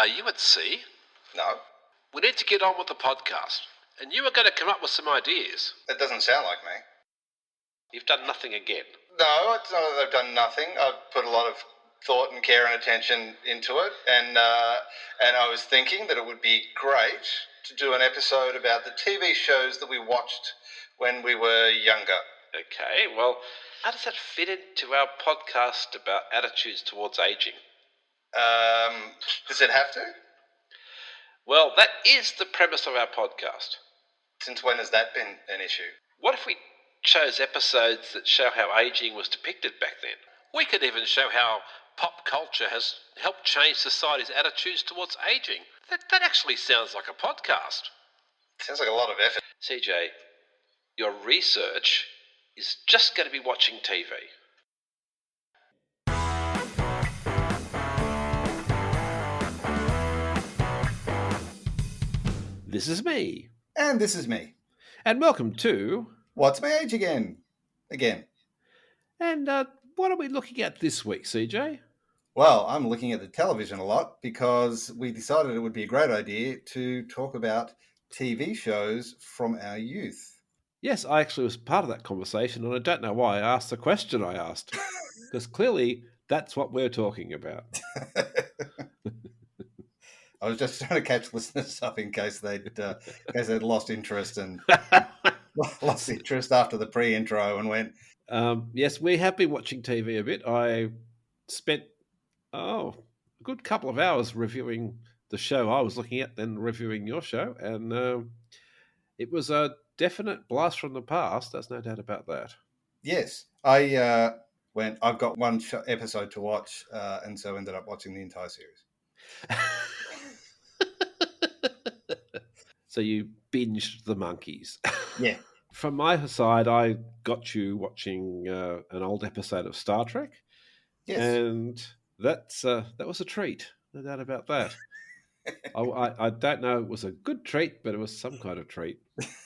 Are you at sea? No, We need to get on with the podcast. And you are going to come up with some ideas. that doesn't sound like me. You've done nothing again. No, it's not that I've done nothing. I've put a lot of thought and care and attention into it, and I was thinking that it would be great to do an episode about the TV shows that we watched when we were younger. Okay, well, how does that fit into our podcast about attitudes towards aging? Does it have to? Well, that is the premise of our podcast. Since when has that been an issue? What if we chose episodes that show how aging was depicted back then? We could even show how pop culture has helped change society's attitudes towards aging. That actually sounds like a podcast. Sounds like a lot of effort. CJ, your research is just going to be watching TV. This is me. And this is me. And welcome to... What's My Age Again? And what are we looking at this week, CJ? Well, I'm looking at the television a lot because we decided it would be a great idea to talk about TV shows from our youth. Yes, I actually was part of that conversation, and I don't know why I asked the question I asked, because clearly that's what we're talking about. I was just trying to catch listeners up in case they'd lost interest and lost interest after the pre-intro and went. Yes, we have been watching TV a bit. I spent a good couple of hours reviewing the show I was looking at, then reviewing your show, and it was a definite blast from the past. There's no doubt about that. Yes, I went. I've got one episode to watch, and so ended up watching the entire series. So you binged the Monkees. Yeah. From my side, I got you watching an old episode of Star Trek. Yes. And that was a treat. No doubt about that. I don't know it was a good treat, but it was some kind of treat.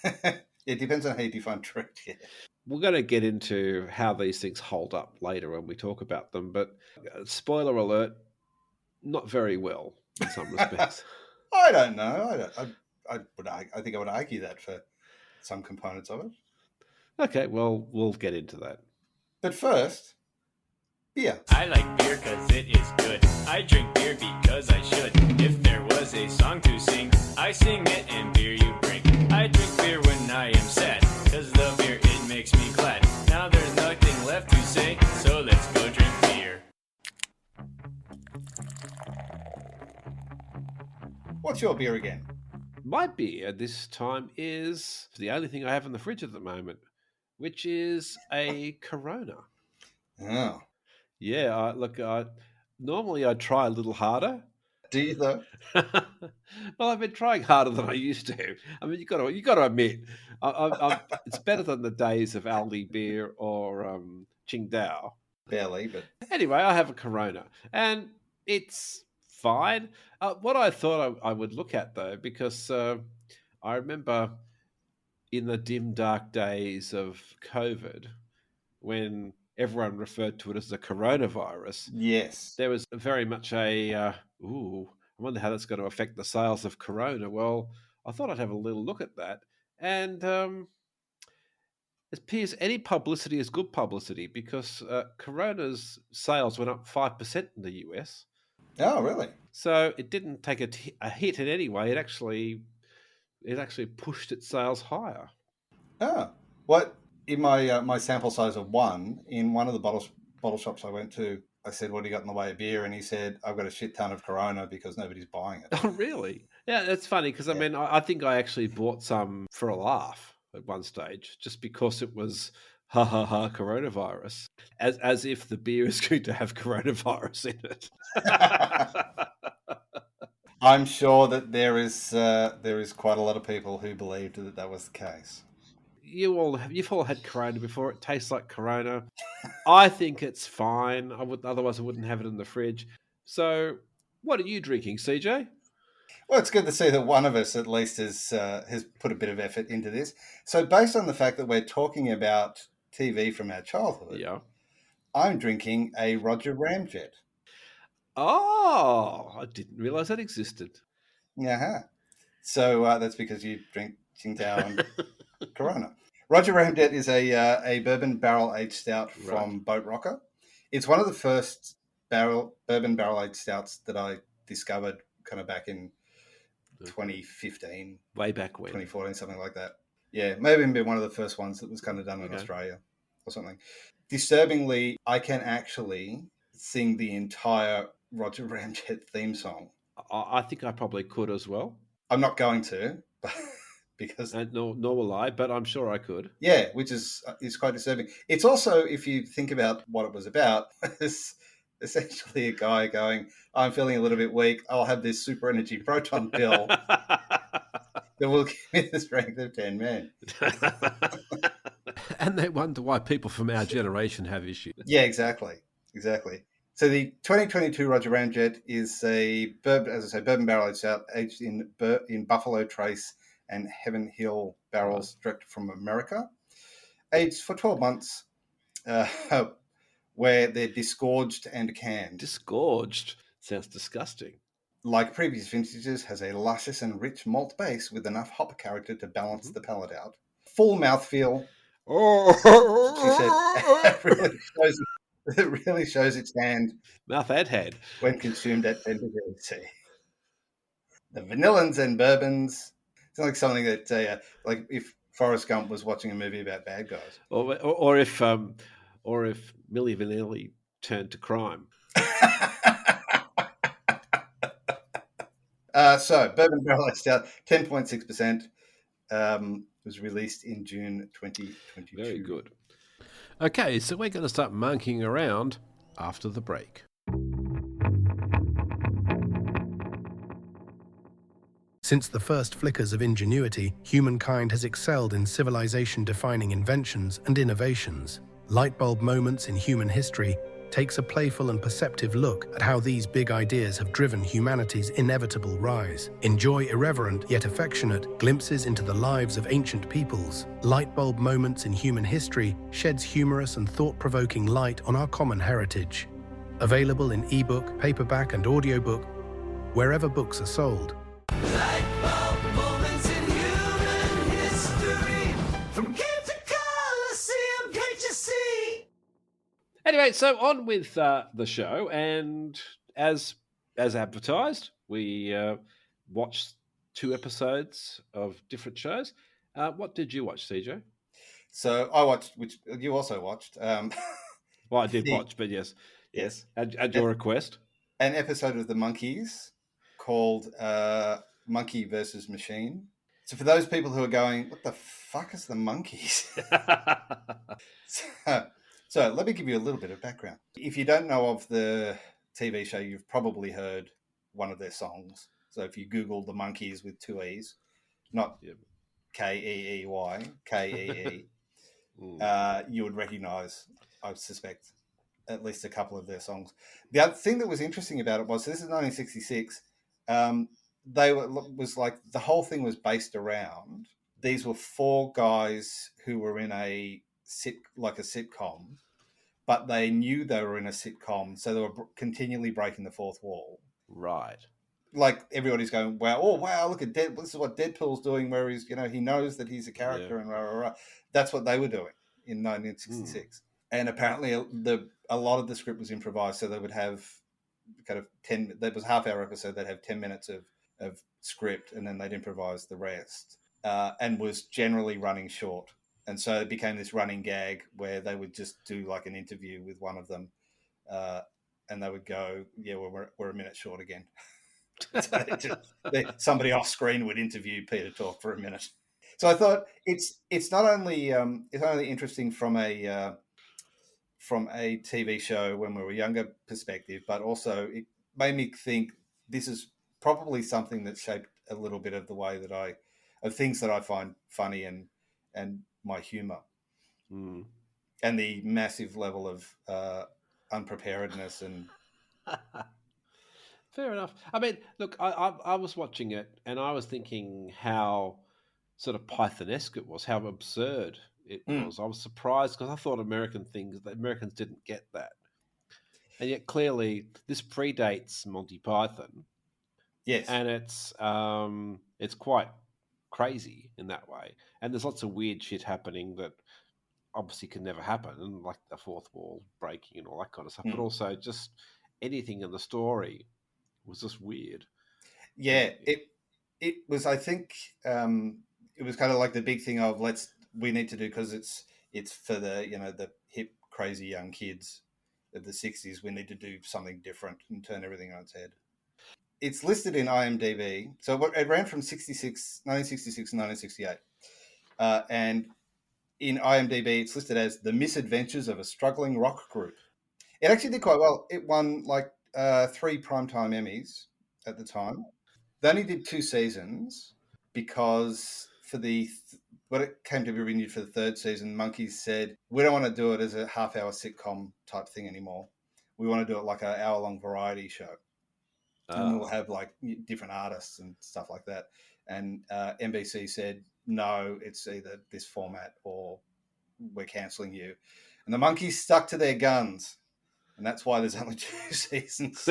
It depends on how you define treat. Yeah. We're going to get into how these things hold up later when we talk about them, but spoiler alert, not very well in some respects. I don't know. I think I would argue that for some components of it. Okay, well, we'll get into that. But first, beer. I like beer because it is good. I drink beer because I should. If there was a song to sing, I sing it and beer you bring. I drink beer when I am sad, because the beer, it makes me glad. Now there's nothing left to say, so let's go drink beer. What's your beer again? My beer this time is the only thing I have in the fridge at the moment, which is a Corona. Oh. Yeah, normally I try a little harder. Do you though? Well, I've been trying harder than I used to. I mean, you got to admit, it's better than the days of Aldi beer or Qingdao. Barely, but Anyway, I have a Corona, and it's fine. What I thought I would look at, though, because I remember in the dim, dark days of COVID, when everyone referred to it as the coronavirus. yes. There was very much I wonder how that's going to affect the sales of Corona. Well, I thought I'd have a little look at that. And it appears any publicity is good publicity, because Corona's sales went up 5% in the US. Oh, really? So it didn't take a hit in any way. It actually pushed its sales higher. Oh. What? In my sample size of one, in one of the bottle shops I went to, I said, "What do you got in the way of beer?" And he said, "I've got a shit ton of Corona because nobody's buying it." Oh, really? Yeah, that's funny, because I mean, I think I actually bought some for a laugh at one stage, just because it was ha ha ha coronavirus, as if the beer is going to have coronavirus in it. I'm sure that there is quite a lot of people who believed that was the case. You've all had Corona before. It tastes like Corona. I think it's fine. Otherwise I wouldn't have it in the fridge. So, what are you drinking, CJ? Well, it's good to see that one of us at least has put a bit of effort into this. So, based on the fact that we're talking about TV from our childhood, Yeah. I'm drinking a Roger Ramjet. Oh, I didn't realize that existed. Yeah. So that's because you drink Tsingtao and Corona. Roger Ramjet is a bourbon barrel aged stout Right. from Boatrocker. It's one of the first bourbon barrel aged stouts that I discovered kind of back in Okay. 2015, Way back when. 2014, something like that. Yeah, maybe even been one of the first ones that was kind of done in Okay. Australia or something. Disturbingly, I can actually sing the entire Roger Ramjet theme song. I think I probably could as well. I'm not going to, because And nor will I, but I'm sure I could. yeah, which is quite disturbing. It's also, if you think about what it was about, it's essentially a guy going, "I'm feeling a little bit weak. I'll have this super energy proton pill that will give me the strength of 10 men." And they wonder why people from our generation have issues. Yeah, exactly. So the 2022 Roger Ramjet is a bourbon, as I say, bourbon barrel aged stout, aged in Buffalo Trace and Heaven Hill barrels, direct from America, aged for 12 months, where they're disgorged and canned. Disgorged sounds disgusting. Like previous vintages, has a luscious and rich malt base with enough hop character to balance the palate out. Full mouthfeel. She said, it really shows its hand Mouth and head. when consumed at 10 degrees C. The vanillins and bourbons. It's like something that, like if Forrest Gump was watching a movie about bad guys. Or if Milli Vanilli turned to crime. So, Bourbon Barrel Aged Stout, 10.6%, was released in June 2022. Very good. Okay, so we're going to start monkeying around after the break. Since the first flickers of ingenuity, humankind has excelled in civilization-defining inventions and innovations. Lightbulb Moments in Human History takes a playful and perceptive look at how these big ideas have driven humanity's inevitable rise. Enjoy irreverent yet affectionate glimpses into the lives of ancient peoples. Lightbulb Moments in Human History sheds humorous and thought-provoking light on our common heritage. Available in ebook, paperback, and audiobook, wherever books are sold. Lightbulb moments in human history, from cave to Colosseum, can't you see? Anyway, so on with the show, and as advertised, we watched 2 episodes of different shows. What did you watch, CJ? So I watched, which you also watched. Well, I did watch, but yes, at your request, an episode of the Monkees called Monkey versus Machine. So for those people who are going, what the fuck is the Monkees? So let me give you a little bit of background. If you don't know of the TV show, you've probably heard one of their songs. So if you Google the Monkees with 2 E's, not Keey, Kee, you would recognize, I suspect, at least a couple of their songs. The other thing that was interesting about it was, so this is 1966. Was like the whole thing was based around, these were 4 guys who were in a sitcom, but they knew they were in a sitcom, so they were continually breaking the fourth wall. Right. Like everybody's going, wow, oh wow, look at Deadpool. This is what Deadpool's doing, where he's, he knows that he's a character, and rah, rah, rah. That's what they were doing in 1966. And apparently, a lot of the script was improvised, so they would have kind of 10. There was a half-hour episode. They'd have 10 minutes of script, and then they'd improvise the rest, and was generally running short. And so it became this running gag where they would just do like an interview with one of them, and they would go, "Yeah, well, we're a minute short again." So somebody off screen would interview Peter Talk for a minute. So I thought it's not only interesting from a TV show when we were younger perspective, but also it made me think this is probably something that shaped a little bit of the way that of things that I find funny and my humor, and the massive level of unpreparedness and. Fair enough. I mean, look, I was watching it and I was thinking how sort of Pythonesque it was, how absurd it was. I was surprised because I thought Americans didn't get that. And yet clearly this predates Monty Python, Yes. and it's quite crazy in that way. And there's lots of weird shit happening that obviously can never happen, and like the fourth wall breaking and all that kind of stuff. But also just anything in the story was just weird. Yeah, it was. I think it was kind of like the big thing of we need to do, because it's for the the hip crazy young kids of the 60s. We need to do something different and turn everything on its head. It's listed in IMDb, so it ran from 1966 to 1968, and in IMDb it's listed as the misadventures of a struggling rock group. It actually did quite well. It won like 3 primetime Emmys at the time. They only did 2 seasons because when it came to be renewed for the 3rd season, Monkees said, we don't want to do it as a half-hour sitcom type thing anymore. We want to do it like an hour-long variety show. And we'll have like different artists and stuff like that. And NBC said, no, it's either this format or we're cancelling you. And the Monkees stuck to their guns. And that's why there's only 2 seasons.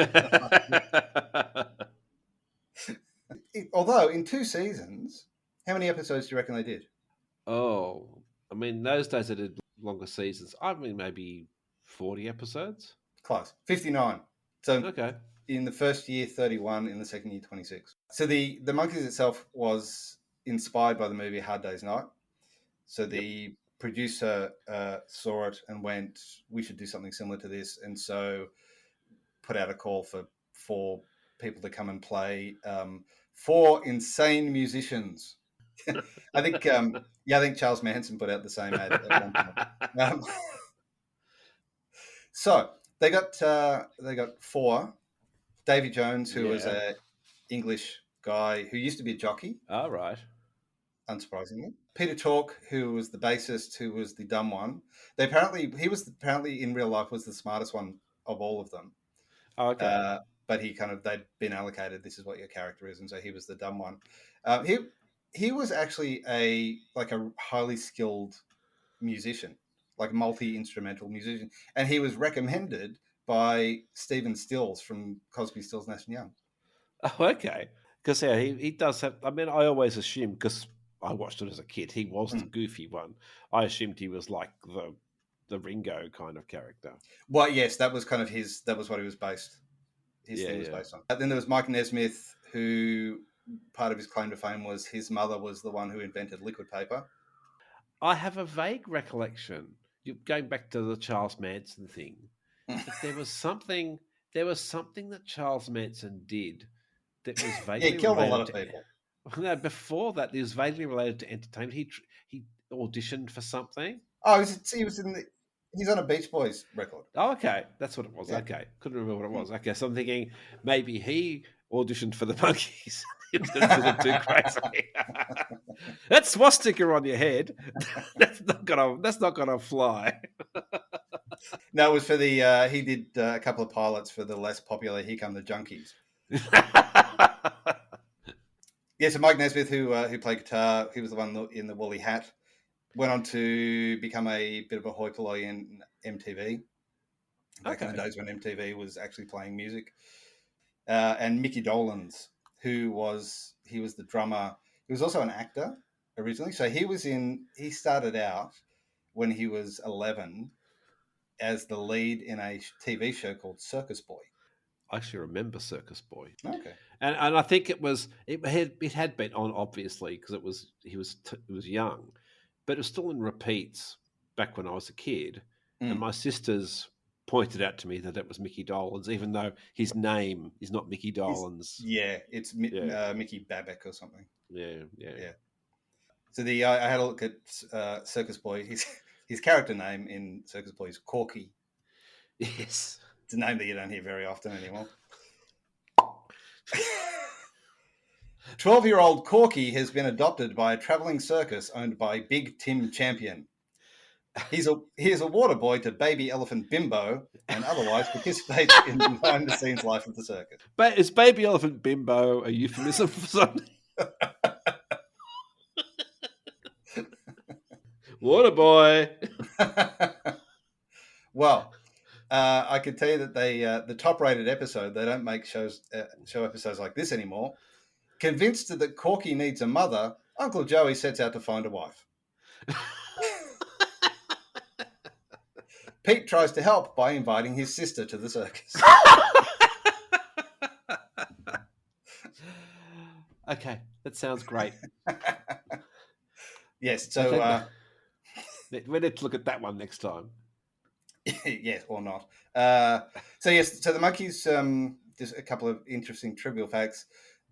Although in 2 seasons, how many episodes do you reckon they did? Oh, I mean, those days they did longer seasons. I mean, maybe 40 episodes. Close. 59. So Okay. in the first year, 31. In the second year, 26. So the Monkees itself was inspired by the movie Hard Day's Night. So the producer saw it and went, we should do something similar to this. And so put out a call for 4 people to come and play 4 insane musicians. I think Charles Manson put out the same ad at one time. So they got 4. Davy Jones, who was a English guy who used to be a jockey. All right. Unsurprisingly, Peter Tork, who was the bassist, who was the dumb one. He was apparently in real life was the smartest one of all of them. Oh, okay. But they'd been allocated, this is what your character is, and so he was the dumb one. He was actually a highly skilled musician, like multi-instrumental musician, and he was recommended by Stephen Stills from Cosby, Stills, Nash and Young. Oh, okay. Because he does have. I mean, I always assumed, because I watched it as a kid, he was the goofy one. I assumed he was like the Ringo kind of character. Well, yes, that was kind of his. That was what he was based. His thing was based on. Then there was Mike Nesmith, who part of his claim to fame was his mother was the one who invented liquid paper. I have a vague recollection. Going back to the Charles Manson thing, that there was something that Charles Manson did that was vaguely he killed a lot of related people. No, before that, it was vaguely related to entertainment. He auditioned for something. Oh, he's on a Beach Boys record. Oh, okay, that's what it was. Yeah. Okay, couldn't remember what it was. Okay, so I'm thinking maybe he auditioned for the Monkees. He was too crazy. That swastika on your head. That's not gonna fly. No, it was for the. He did a couple of pilots for the less popular Here Come the Junkies. Yeah, so Mike Nesmith, who played guitar, he was the one in the woolly hat. Went on to become a bit of a hoi polloi in MTV. Back in the days when MTV was actually playing music. And Mickey Dolenz, he was the drummer. He was also an actor originally. So he started out when he was 11 as the lead in a TV show called Circus Boy. I actually remember Circus Boy. Okay. And I think it had been on, obviously, because he was young, but it was still in repeats back when I was a kid. And my sisters pointed out to me that it was Mickey Dolenz, even though his name is not Mickey Dolenz. It's Mickey Babbitt or something. Yeah. So I had a look at Circus Boy. His character name in Circus Boy is Corky. Yes. It's a name that you don't hear very often anymore. 12-year-old Corky has been adopted by a traveling circus owned by Big Tim Champion. He is a water boy to baby elephant Bimbo and otherwise participates in the behind-the-scenes life of the circus. But is baby elephant Bimbo a euphemism for something? Water boy. Well, I could tell you that they the top-rated episode. They don't make show episodes like this anymore. Convinced that Corky needs a mother, Uncle Joey sets out to find a wife. Pete tries to help by inviting his sister to the circus. Okay, that sounds great. Yes, so we need to look at that one next time. yes, or not. So the Monkees. Just a couple of interesting trivial facts.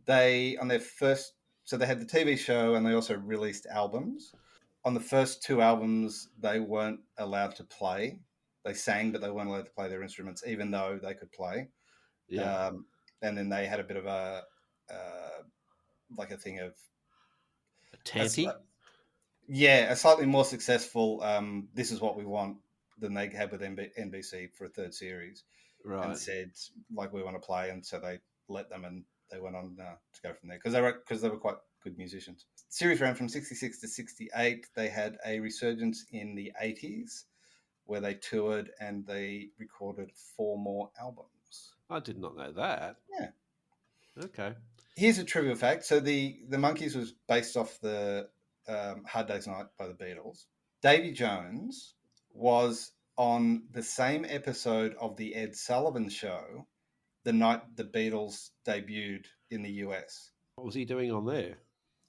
They on their first, so they had the TV show, and they also released albums. On the first two albums, they weren't allowed to play. They sang, but they weren't allowed to play their instruments, even though they could play. Yeah. And then they had a bit of a like a thing of A tanty? a slightly more successful. This is what we want than they had with NBC for a third series, Right. and said like we want to play, and so they let them, and they went on to go from there because they were quite good musicians. The series ran from 66 to 68. They had a resurgence in the 80s where they toured and they recorded 4 more albums. I did not know that. Yeah. Okay. Here's a trivial fact. So the Monkees was based off the Hard Day's Night by the Beatles. Davy Jones was on the same episode of the Ed Sullivan Show the night the Beatles debuted in the US. What was he doing on there?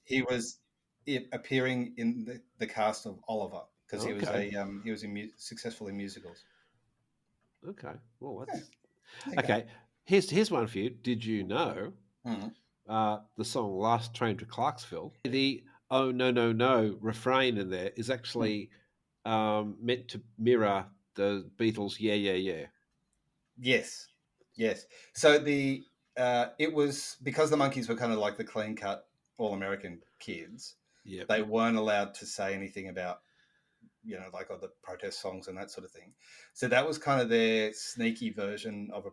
He was appearing in the cast of Oliver because he was successful in musicals. Okay. Well, that's Yeah. okay. Here's one for you. Did you know the song "Last Train to Clarksville"? The "Oh no no no" refrain in there is actually meant to mirror the Beatles' "Yeah yeah yeah." Yes. So it was because the Monkees were kind of like the clean cut all American kids. Yeah. They weren't allowed to say anything about like all the protest songs and that sort of thing. So that was kind of their sneaky version of a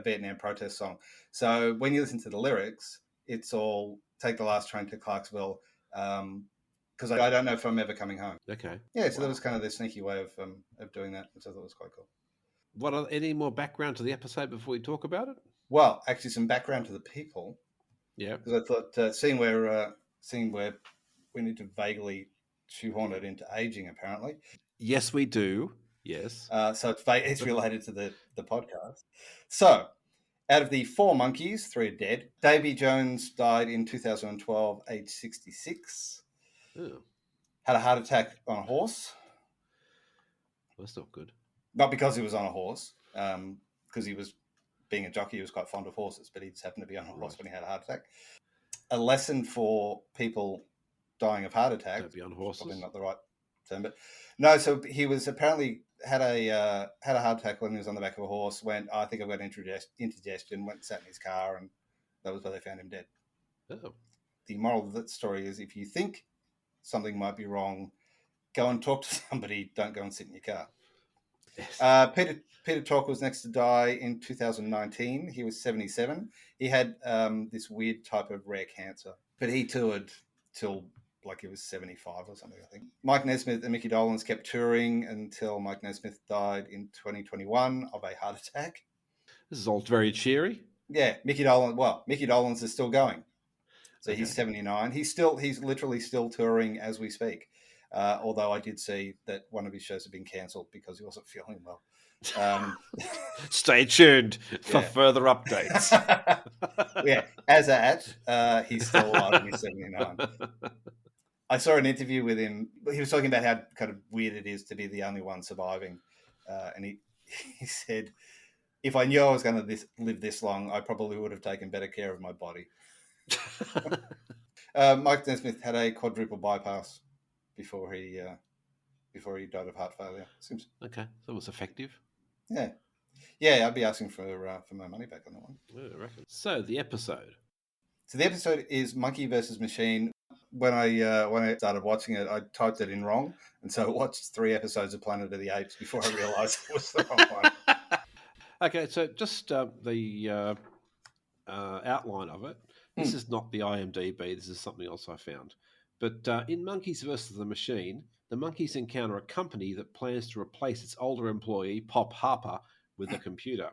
Vietnam protest song. So when you listen to the lyrics, it's all "Take the last train to Clarksville," because I don't know if I'm ever coming home. Okay. Yeah, so that was kind of their sneaky way of doing that, which I thought was quite cool. What are any more background to the episode before we talk about it? Well, actually, some background to the people. Yeah. Because I thought seeing where we need to vaguely shoehorn it into aging, apparently. Yes, we do. Yes. So it's related to the podcast. So, out of the 4 Monkees, 3 are dead. Davy Jones died in 2012, age 66. Oh, Had a heart attack on a horse. that's not good. Not because he was on a horse, because he was being a jockey. He was quite fond of horses, but he just happened to be on a horse when he had a heart attack. A lesson for people dying of heart attack. Don't be on horses. Probably not the right term, but no. So he was apparently had a heart attack when he was on the back of a horse. Went, I think I've got indigestion. Went and sat in his car, and that was where they found him dead. Oh. The moral of that story is: if you think something might be wrong, go and talk to somebody. Don't go and sit in your car. Yes. Peter Tork was next to die in 2019. He was 77. He had this weird type of rare cancer, but he toured till like he was 75 or something, I think. Mike Nesmith and Mickey Dolenz kept touring until Mike Nesmith died in 2021 of a heart attack. This is all very cheery. Yeah, Mickey Dolenz is still going. So he's 79. He's literally still touring as we speak. Although I did see that one of his shows had been cancelled because he wasn't feeling well. Stay tuned for further updates. Yeah, as at, he's still alive and he's 79. I saw an interview with him. He was talking about how kind of weird it is to be the only one surviving. And he said, if I knew I was going to live this long, I probably would have taken better care of my body. Mike Nesmith had a quadruple bypass before he died of heart failure. Seems Okay, that was effective. Yeah, I'd be asking for my money back on that one. Yeah, I reckon. So the episode. So the episode is Monkey versus Machine. When I started watching it, I typed it in wrong, and so I watched 3 episodes of Planet of the Apes before I realised it was the wrong one. Okay, so just the outline of it. This is not the IMDb. This is something else I found. But in Monkeys versus the Machine, the Monkees encounter a company that plans to replace its older employee, Pop Harper, with a computer.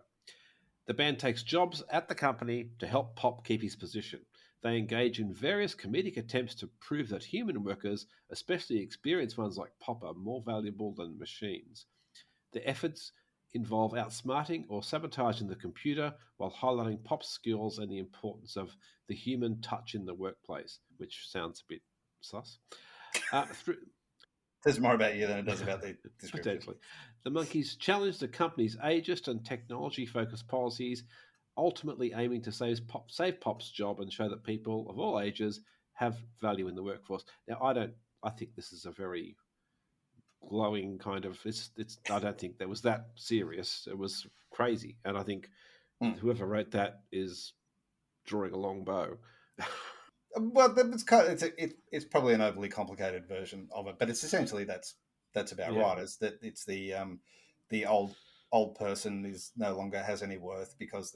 The band takes jobs at the company to help Pop keep his position. They engage in various comedic attempts to prove that human workers, especially experienced ones like Pop, are more valuable than machines. The efforts involve outsmarting or sabotaging the computer while highlighting Pop's skills and the importance of the human touch in the workplace, which sounds a bit sus. Through, Says more about you than it does about the description. Potentially. The Monkees challenge the company's ageist and technology focused policies, ultimately aiming to save Pop's job and show that people of all ages have value in the workforce. Now, I think this is a very glowing kind of. I don't think that was that serious. It was crazy, and I think whoever wrote that is drawing a long bow. Well, it's probably an overly complicated version of it, but it's essentially that's about right. Is that it's the old person is no longer has any worth because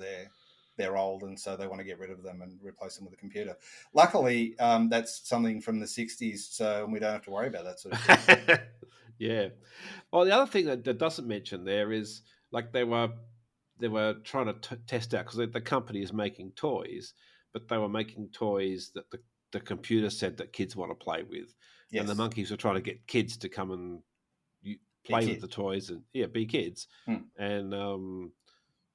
they're old, and so they want to get rid of them and replace them with a computer. Luckily, that's something from the 60s, so we don't have to worry about that sort of thing. Yeah. Well, the other thing that doesn't mention there is like they were trying to test out because the company is making toys, but they were making toys that the computer said that kids want to play with, and the Monkees were trying to get kids to come and play with the toys and be kids, and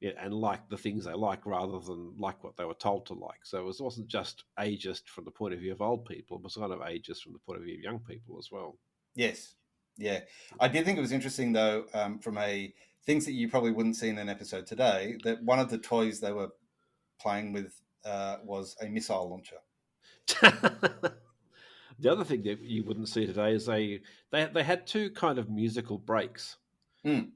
and like the things they like rather than like what they were told to like. So it wasn't just ageist from the point of view of old people; it was kind of ageist from the point of view of young people as well. Yes, yeah. I did think it was interesting though, from things that you probably wouldn't see in an episode today, that one of the toys they were playing with was a missile launcher. The other thing that you wouldn't see today is they had two kind of musical breaks.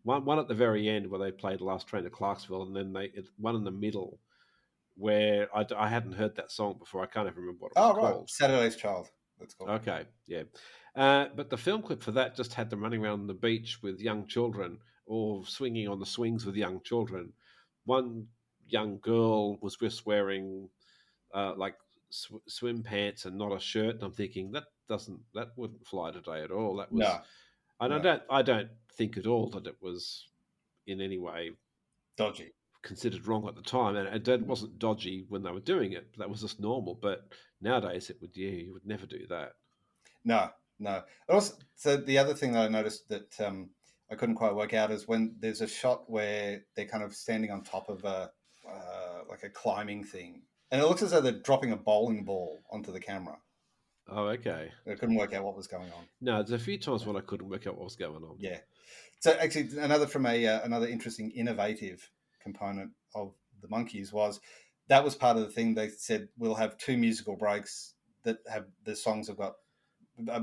One at the very end where they played Last Train to Clarksville, and then one in the middle where I hadn't heard that song before. I can't even remember what it was called. Right. Saturday's Child. That's called. Okay, yeah. But the film clip for that just had them running around the beach with young children or swinging on the swings with young children. One young girl was just wearing like swim pants and not a shirt, and I'm thinking that wouldn't fly today at all. That was, I don't think at all that it was in any way dodgy, considered wrong at the time, and it wasn't dodgy when they were doing it. That was just normal. But nowadays, you would never do that. No. Also, so the other thing that I noticed that I couldn't quite work out is when there's a shot where they're kind of standing on top of like a climbing thing, and it looks as though they're dropping a bowling ball onto the camera. Oh, okay. I couldn't work out what was going on. No, there's a few times when I couldn't work out what was going on. Yeah. So actually, another interesting, innovative component of the Monkees was part of the thing. They said we'll have two musical breaks that have the songs have got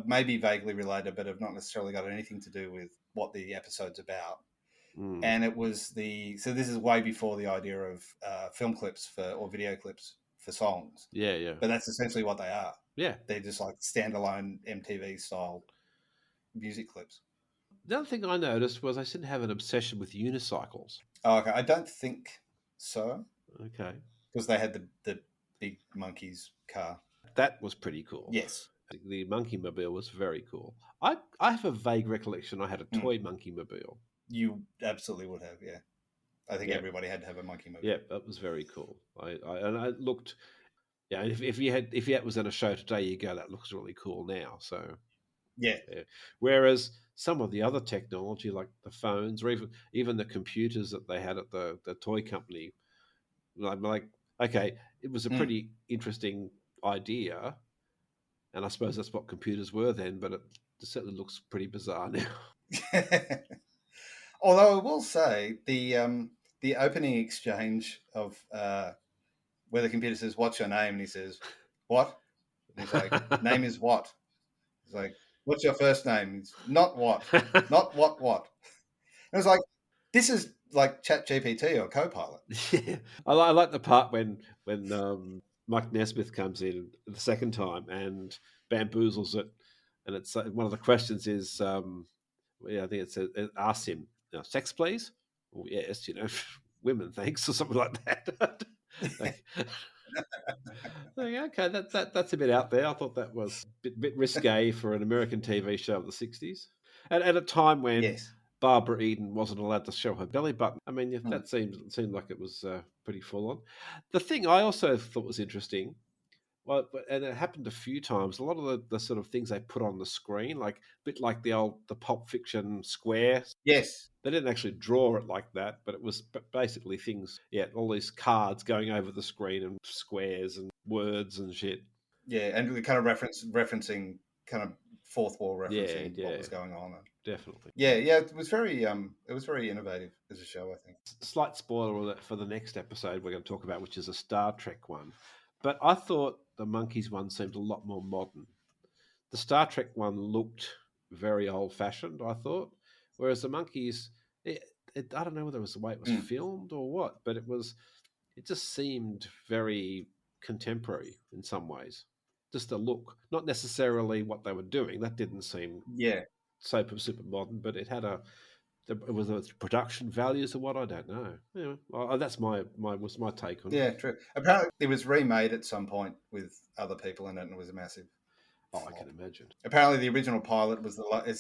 maybe vaguely related, but have not necessarily got anything to do with what the episode's about. And it was so this is way before the idea of film clips or video clips for songs. Yeah. But that's essentially what they are. Yeah. They're just like standalone MTV style music clips. The other thing I noticed was I didn't have an obsession with unicycles. Oh, okay. I don't think so. Okay. Because they had the big Monkees car. That was pretty cool. Yes. The Monkey Mobile was very cool. I have a vague recollection I had a toy Monkey Mobile. You absolutely would have, yeah. I think everybody had to have a Monkey Mobile. Yeah, that was very cool. I looked, if you was in a show today, you go, that looks really cool now. So yeah. Whereas some of the other technology, like the phones or even the computers that they had at the toy company, like okay, it was a pretty interesting idea, and I suppose that's what computers were then, but it certainly looks pretty bizarre now. Although I will say the opening exchange of where the computer says, "What's your name?" and he says, "What?" And he's like, "Name is what?" He's like, "What's your first name?" He's, "Not what, not what." And it was like, this is like ChatGPT or Copilot. Yeah, I like the part when Mike Nesmith comes in the second time and bamboozles it, and it's one of the questions is, I think it asks him, sex, please? Oh, yes, women, thanks, or something like that. Okay, that's a bit out there. I thought that was a bit risque for an American TV show of the '60s, and at a time when Yes. Barbara Eden wasn't allowed to show her belly button. I mean, yeah, Hmm. that seemed like it was pretty full on. The thing I also thought was interesting, well, and it happened a few times. A lot of the sort of things they put on the screen, like a bit like the Pulp Fiction square. Yes. They didn't actually draw it like that, but it was basically things. Yeah, all these cards going over the screen and squares and words and shit. Yeah, and we kind of referencing kind of fourth wall Yeah, referencing what yeah, was going on. definitely. Yeah, it was very innovative as a show, I think. Slight spoiler alert for the next episode we're going to talk about, which is a Star Trek one. But I thought the Monkees one seemed a lot more modern. The Star Trek one looked very old fashioned, I thought, whereas the Monkees, I don't know whether it was the way it was filmed or what, but it just seemed very contemporary in some ways. Just the look, not necessarily what they were doing. That didn't seem Yeah. super modern, but it had it was the production values or what, I don't know. Anyway, that's my take on it. Yeah, true. Apparently, it was remade at some point with other people in it, and it was a massive Oh, I flop. can imagine. Apparently, the original pilot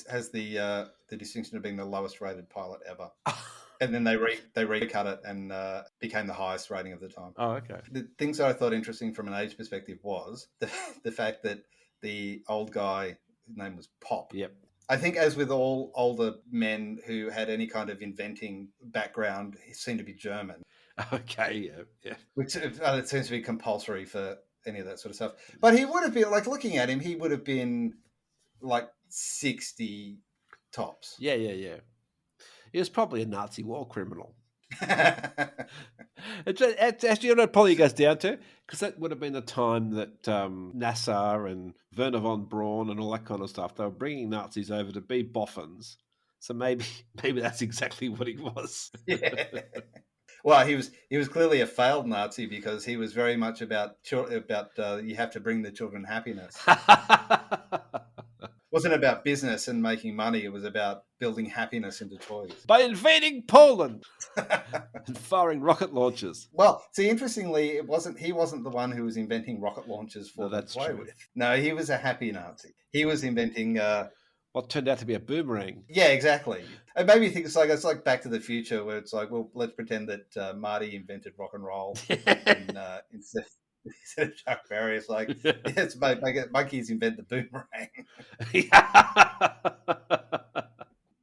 has the distinction of being the lowest rated pilot ever, and then they recut it and became the highest rating of the time. Oh, okay. The things that I thought interesting from an age perspective was the fact that the old guy, his name was Pop. Yep. I think, as with all older men who had any kind of inventing background, he seemed to be German. Okay, yeah. Which it seems to be compulsory for any of that sort of stuff. But he would have been, like, looking at him, he would have been like 60 tops. Yeah. He was probably a Nazi war criminal. It's actually, you know, it probably goes down to, because that would have been the time that NASA and Werner von Braun and all that kind of stuff, they were bringing Nazis over to be boffins. So maybe that's exactly what he was. Yeah. Well, he was clearly a failed Nazi, because he was very much about you have to bring the children happiness. It wasn't about business and making money. It was about building happiness into toys. By invading Poland and firing rocket launchers. Well, see, interestingly, he wasn't the one who was inventing rocket launchers for them to play true. with. No, he was a happy Nazi. He was inventing what turned out to be a boomerang. Yeah, exactly. It made me think it's like Back to the Future, where it's like, well, let's pretend that Marty invented rock and roll, and instead of Chuck Berry, it's like, yes, monkeys invent the boomerang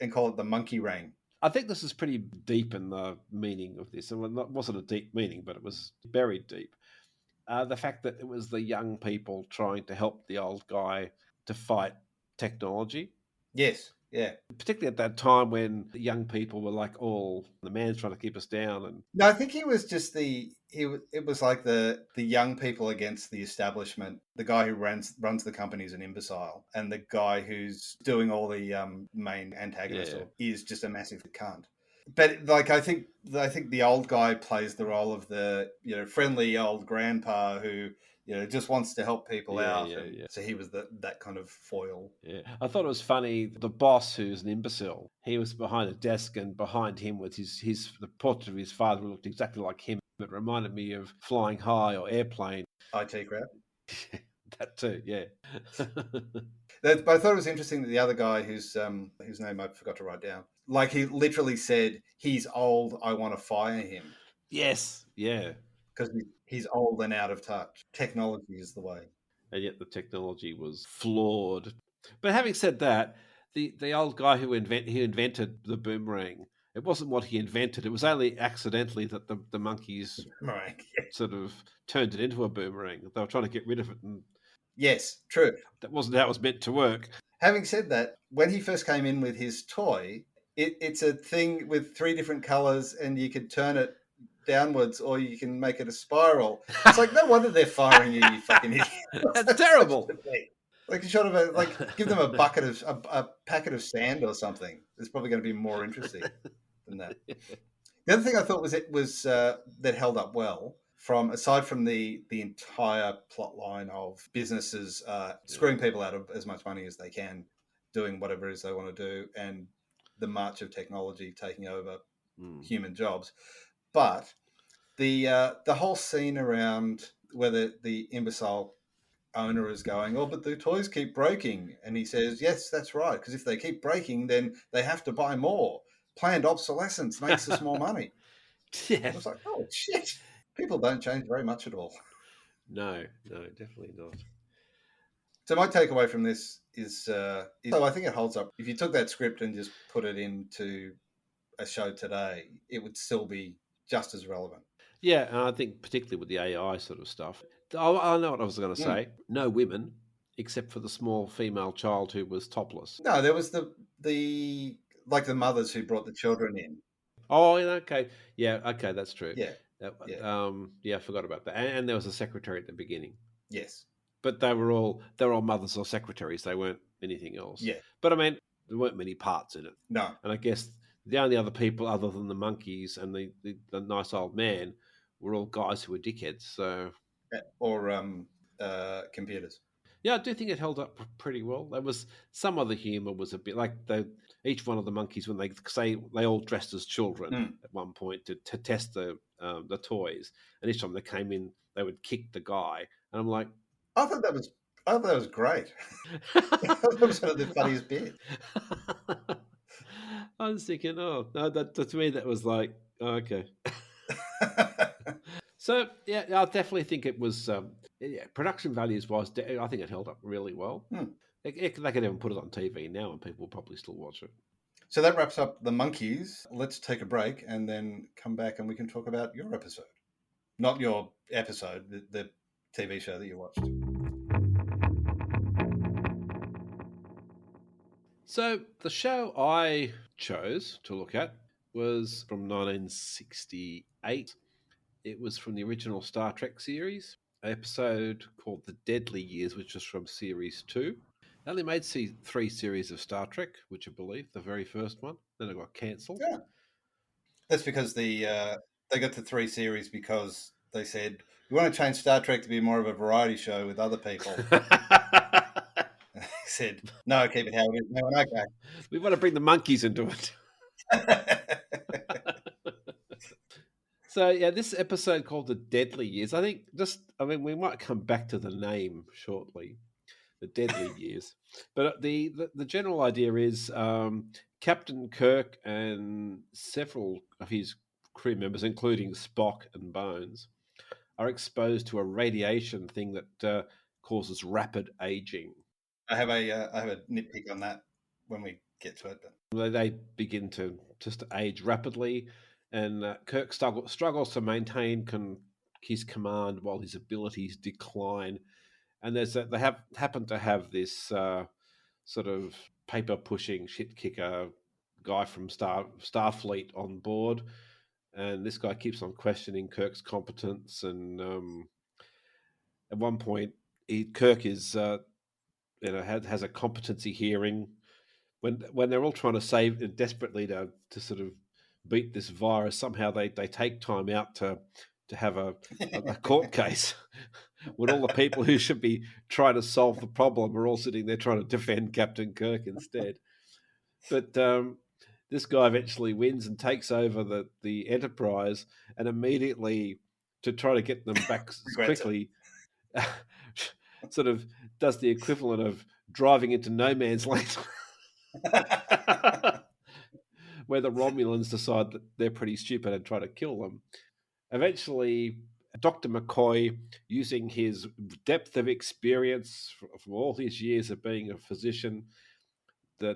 and call it the monkey rang. I think this is pretty deep in the meaning of this. It wasn't a deep meaning, but it was buried deep. The fact that it was the young people trying to help the old guy to fight technology. Yes, yeah. Particularly at that time when the young people were like, the man's trying to keep us down. And No, I think he was just it was like the young people against the establishment. The guy who runs the company is an imbecile, and the guy who's doing all the main antagonist is just a massive cunt. But like, I think the old guy plays the role of the friendly old grandpa who just wants to help people out. Yeah. So he was that kind of foil. Yeah, I thought it was funny. The boss, who's an imbecile, he was behind a desk, and behind him was the portrait of his father, who looked exactly like him. It reminded me of Flying High or Airplane. IT crowd. That too, yeah. But I thought it was interesting that the other guy, whose name I forgot to write down, like, he literally said, "He's old. I want to fire him." Yes, yeah. Because he's old and out of touch. Technology is the way. And yet the technology was flawed. But having said that, the old guy who invented the boomerang, it wasn't what he invented. It was only accidentally that the Monkees sort of turned it into a boomerang. They were trying to get rid of it. And yes, true. That wasn't how it was meant to work. Having said that, when he first came in with his toy, it's a thing with 3 different colors, and you could turn it downwards or you can make it a spiral. It's like, no wonder they're firing you, you fucking idiot. That's terrible. Like, you should have give them a packet of sand or something. It's probably going to be more interesting than that. The other thing I thought was that held up well, aside from the entire plot line of businesses screwing people out of as much money as they can, doing whatever it is they want to do, and the march of technology taking over human jobs. But the whole scene around where the imbecile owner is going, oh, but the toys keep breaking. And he says, yes, that's right, because if they keep breaking, then they have to buy more. Planned obsolescence makes us more money. Yeah. I was like, oh, shit. People don't change very much at all. No, definitely not. So my takeaway from this is so I think it holds up. If you took that script and just put it into a show today, it would still be just as relevant. Yeah, and I think particularly with the AI sort of stuff. I know what I was going to say. No women, except for the small female child who was topless. No, there was the like the mothers who brought the children in. Oh, yeah, okay. Yeah, okay, that's true. Yeah, yeah. Yeah, I forgot about that. And there was a secretary at the beginning. Yes. But they were all mothers or secretaries. They weren't anything else. Yeah. But I mean, there weren't many parts in it. No. And I guess the only other people other than the monkeys and the nice old man were all guys who were dickheads. So Or computers. yeah, I do think it held up pretty well. There was some of the humor was a bit like each one of the monkeys when they say they all dressed as children at one point to test the toys, and each time they came in, they would kick the guy, and I'm like, I thought that was great. That was one of the funniest bits. I was thinking, oh no, that to me that was like, oh, okay. So yeah, I definitely think it was production values wise. I think it held up really well. They could even put it on TV now, and people will probably still watch it. So that wraps up the Monkees. Let's take a break and then come back and we can talk about your episode. Not your episode, the TV show that you watched. So the show I chose to look at was from 1968. It was from the original Star Trek series, an episode called The Deadly Years, which was from series 2. They only made 3 series of Star Trek, which I believe the very first one. Then it got cancelled. Yeah. That's because they got the 3 series because they said, we want to change Star Trek to be more of a variety show with other people. They said, no, keep it how it is. No, okay. We want to bring the monkeys into it. So yeah, this episode called The Deadly Years. I mean, we might come back to the name shortly, The Deadly Years. But the general idea is Captain Kirk and several of his crew members, including Spock and Bones, are exposed to a radiation thing that causes rapid aging. I have a nitpick on that when we get to it. But They begin to just age rapidly, and Kirk struggles to maintain his command while his abilities decline. And they happen to have this sort of paper pushing shit kicker guy from Starfleet on board, and this guy keeps on questioning Kirk's competence. And at one point, Kirk is has a competency hearing when they're all trying to save desperately to sort of beat this virus. Somehow they take time out to have a court case when all the people who should be trying to solve the problem are all sitting there trying to defend Captain Kirk instead. But this guy eventually wins and takes over the Enterprise, and immediately, to try to get them back quickly, sort of does the equivalent of driving into no man's land. Where the Romulans decide that they're pretty stupid and try to kill them. Eventually, Dr. McCoy, using his depth of experience from all his years of being a physician,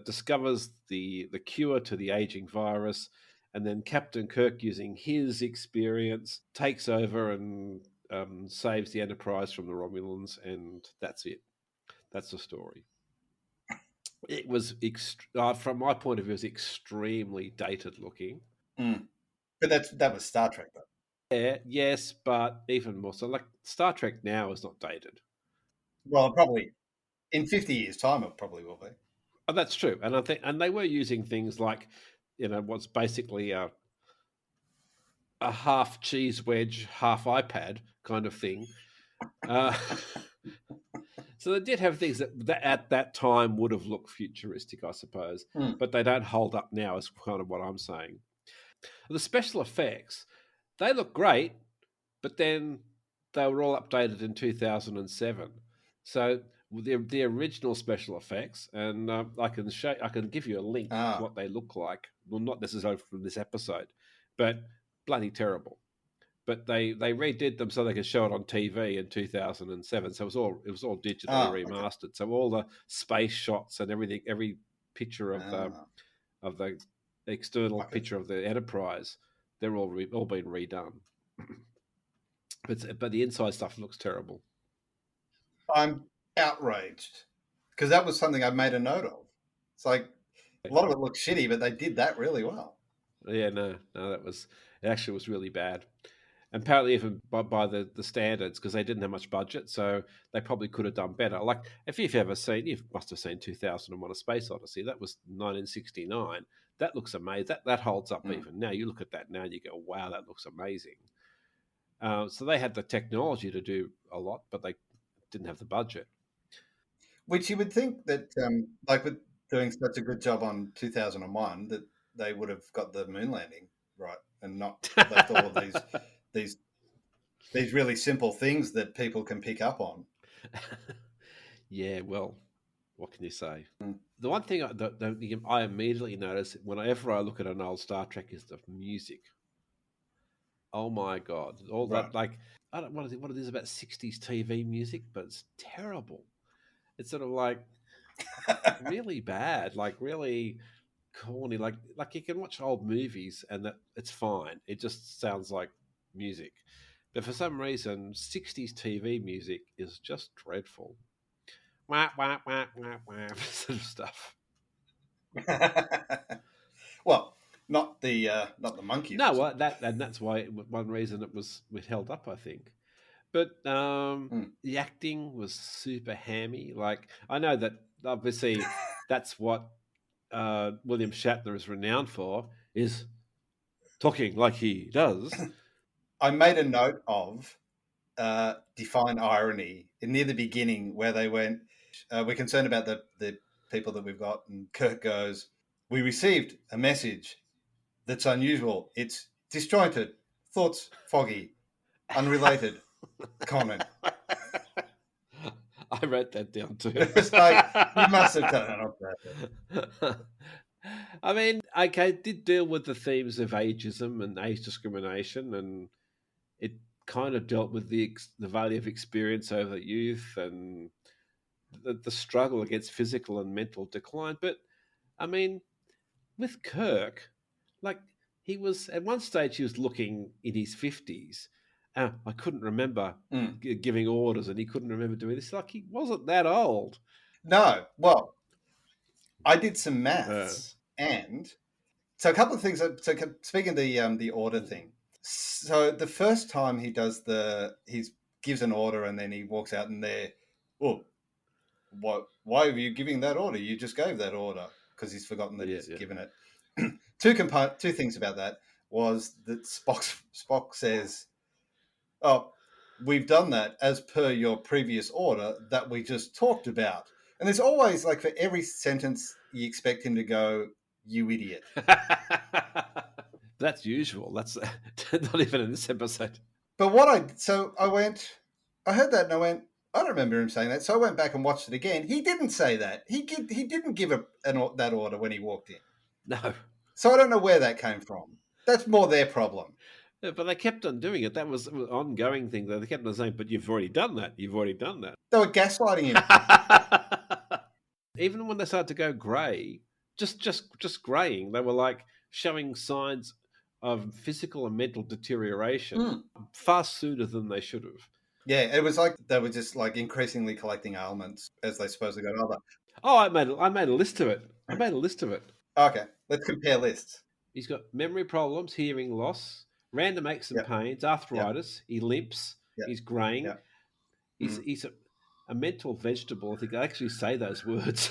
discovers the cure to the aging virus, and then Captain Kirk, using his experience, takes over and saves the Enterprise from the Romulans, and that's it. That's the story. It was, from my point of view, it was extremely dated looking. But that was Star Trek, though. Yeah, yes, but even more so. Like Star Trek now is not dated. Well, probably in 50 years' time, it probably will be. Oh, that's true, and I think, and they were using things like, what's basically a half cheese wedge, half iPad kind of thing. So they did have things that at that time would have looked futuristic, I suppose, but they don't hold up now, is kind of what I'm saying. The special effects, they look great, but then they were all updated in 2007. So the original special effects, and I can give you a link to what they look like. Well, not necessarily from this episode, but bloody terrible. But they redid them so they could show it on TV in 2007. So it was all digitally remastered. So all the space shots and everything, every picture of the external picture of the Enterprise, they're all been redone. But the inside stuff looks terrible. I'm outraged because that was something I made a note of. It's like a lot of it looks shitty, but they did that really well. Yeah, no, it actually was really bad. And apparently, even by the standards, because they didn't have much budget, so they probably could have done better. Like, if you've ever seen, you must have seen 2001: A Space Odyssey. That was 1969. That looks amazing. That holds up even now. You look at that now, and you go, "Wow, that looks amazing." So they had the technology to do a lot, but they didn't have the budget. Which you would think that, like with doing such a good job on 2001, that they would have got the moon landing right and not left all of these really simple things that people can pick up on. Yeah, well, what can you say? The one thing I immediately notice whenever I look at an old Star Trek is the music. Oh my God! All that, like, I don't what it is about 60s TV music, but it's terrible. It's sort of like really bad, like really corny. Like you can watch old movies and that it's fine. It just sounds like music. But for some reason, 60s TV music is just dreadful. Wah, wah, wah, wah, wah, sort of stuff. Well, not the Monkees. No, well, that's why one reason it held up, I think. But the acting was super hammy. Like, I know that obviously that's what William Shatner is renowned for, is talking like he does. I made a note of define irony near the beginning where they went, we're concerned about the people that we've got. And Kirk goes, we received a message that's unusual. It's disjointed, thoughts foggy, unrelated comment. I wrote that down too. It was like, you must have done it on purpose. I mean, okay, it did deal with the themes of ageism and age discrimination, and it kind of dealt with the value of experience over youth and the struggle against physical and mental decline. But I mean, with Kirk, like, he was at one stage he was looking in his 50s. I couldn't remember giving orders, and he couldn't remember doing this. Like, he wasn't that old. No, well, I did some maths, and so a couple of things. So speaking of the order thing, so the first time he gives an order, and then he walks out, and why are you giving that order? You just gave that order, because he's forgotten that he's given it. Two things about that was that Spock says, "Oh, we've done that as per your previous order that we just talked about." And there's always, like, for every sentence, you expect him to go, "You idiot." That's usual. That's not even in this episode. But I heard that and I went, I don't remember him saying that. So I went back and watched it again. He didn't say that. He didn't give that order when he walked in. No. So I don't know where that came from. That's more their problem. Yeah, but they kept on doing it. That was an ongoing thing. They kept on saying, but you've already done that. You've already done that. They were gaslighting him. Even when they started to go grey, just greying, they were like showing signs of physical and mental deterioration far sooner than they should have. Yeah, it was like they were just like increasingly collecting ailments as they supposedly got older. Oh, I made a list of it. Okay, let's compare lists. He's got memory problems, hearing loss, random aches and pains, arthritis. He limps. He's greying. He's a mental vegetable. I think I actually say those words.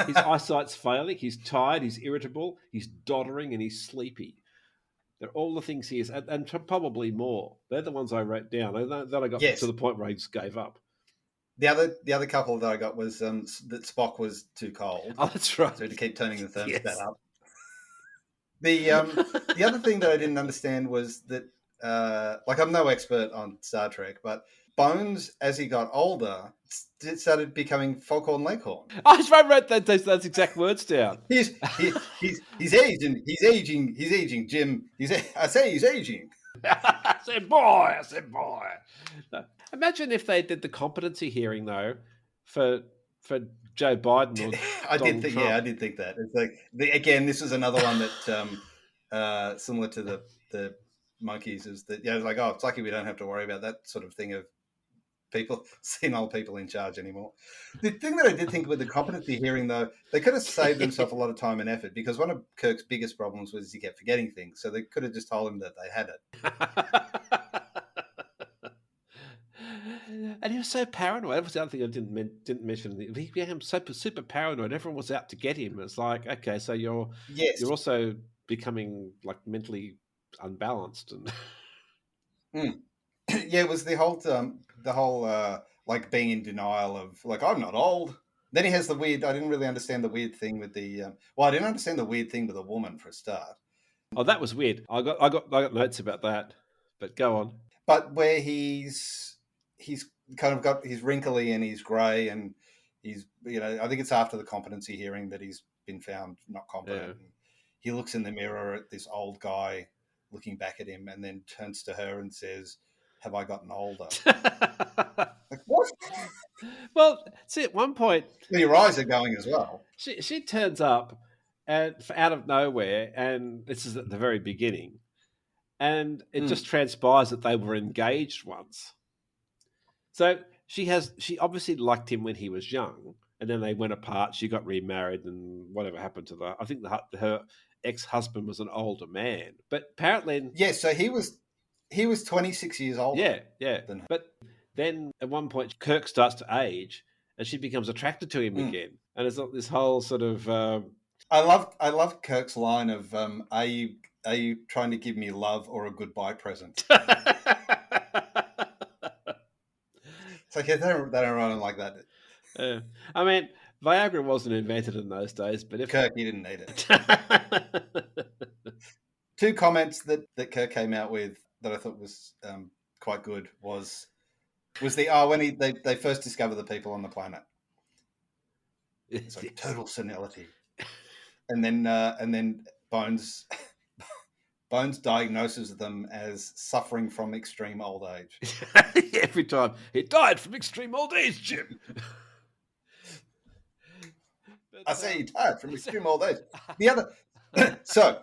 His eyesight's failing. He's tired. He's irritable. He's doddering, and he's sleepy. They're all the things he is, and probably more. They're the ones I wrote down. Then I got to the point where he just gave up. The other couple that I got was that Spock was too cold. Oh, that's right. So to keep turning the thermostat up. The other thing that I didn't understand was that like I'm no expert on Star Trek, but Bones, as he got older, started becoming Foghorn Leghorn. I wrote those exact words down. He's aging, Jim. I say he's aging. I said, boy. Imagine if they did the competency hearing though for Joe Biden or I Donald did think, Trump. yeah, I did think that. It's like again, this is another one that similar to the Monkees is that like, oh, it's lucky we don't have to worry about that sort of thing of people, senile people in charge anymore. The thing that I did think with the competency hearing, though, they could have saved themselves a lot of time and effort because one of Kirk's biggest problems was he kept forgetting things. So they could have just told him that they had it. And he was so paranoid. That was the other thing I didn't mention. He became super paranoid. Everyone was out to get him. It's like, okay, so you're also becoming like mentally unbalanced and Yeah, it was the whole like being in denial of like I'm not old. Then he has the weird. I didn't really understand the weird thing with the. Well, I didn't understand the weird thing with a woman for a start. oh, that was weird. I got notes about that, but go on. But where he's kind of got he's wrinkly and he's grey and he's I think it's after the competency hearing that he's been found not competent. Yeah. He looks in the mirror at this old guy looking back at him and then turns to her and says, "Have I gotten older?" Like what? Well, see, at one point, Your eyes are going as well. she turns up and out of nowhere, and this is at the very beginning, and it just transpires that they were engaged once. So she obviously liked him when he was young, and then they went apart. She got remarried, and whatever happened to that. I think her ex-husband was an older man, but apparently, Yeah, so he was 26 years older. yeah. Than her. But then at one point, Kirk starts to age, and she becomes attracted to him again, and it's this whole sort of. I loved Kirk's line of are you trying to give me love or a goodbye present? It's like, yeah, they don't run like that. I mean, Viagra wasn't invented in those days, but if Kirk, he didn't need it. Two comments that Kirk came out with that I thought was quite good was the when they first discover the people on the planet. It's like total senility, and then Bones diagnoses them as suffering from extreme old age. Every time he died from extreme old age, Jim. I say he died from extreme old age. The other, so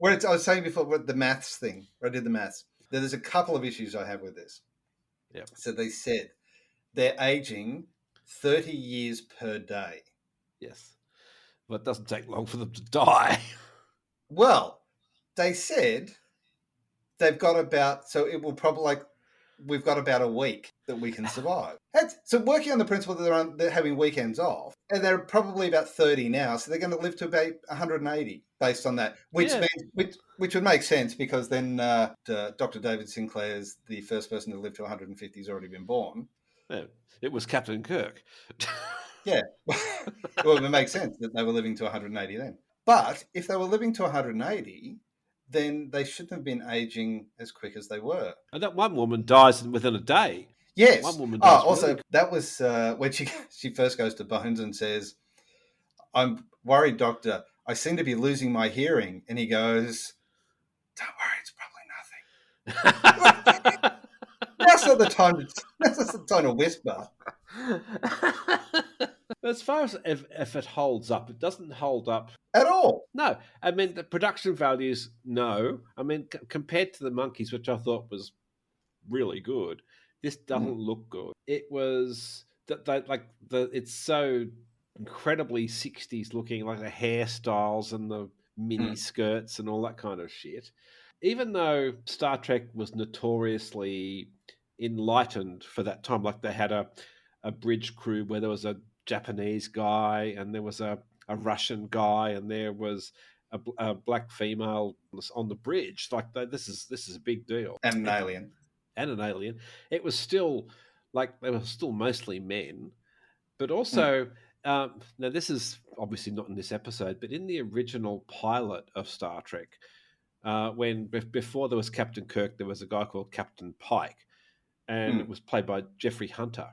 I was saying before with the maths thing, where I did the maths. There's a couple of issues I have with this. Yep. So they said they're aging 30 years per day. Yes. Well, it doesn't take long for them to die. Well, they said they've got about, so it will probably we've got about a week that we can survive. So working on the principle that they're having weekends off, and they're probably about 30 now, so they're going to live to about 180 based on that, which means which would make sense because then Dr. David Sinclair's the first person to live to 150 has already been born. Yeah, it was Captain Kirk. Yeah, well, it makes sense that they were living to 180 then. But if they were living to 180, then they shouldn't have been aging as quick as they were. And that one woman dies within a day. Yes. One woman dies. Also, that was when she first goes to Bones and says, "I'm worried, doctor. I seem to be losing my hearing." And he goes, "Don't worry, it's probably nothing." That's not the time. That's the time to whisper. As far as if it holds up, it doesn't hold up At all. No, I mean the production values. No, I mean compared to the Monkees, which I thought was really good, this doesn't look good. It was it's so incredibly 60s looking, like the hairstyles and the mini skirts and all that kind of shit. Even though Star Trek was notoriously enlightened for that time, like they had a bridge crew where there was a Japanese guy and there was a Russian guy and there was a black female on the bridge. Like this is a big deal. And an alien. And an alien. It was still like they were still mostly men, but also now this is obviously not in this episode, but in the original pilot of Star Trek, when before there was Captain Kirk, there was a guy called Captain Pike, and it was played by Jeffrey Hunter.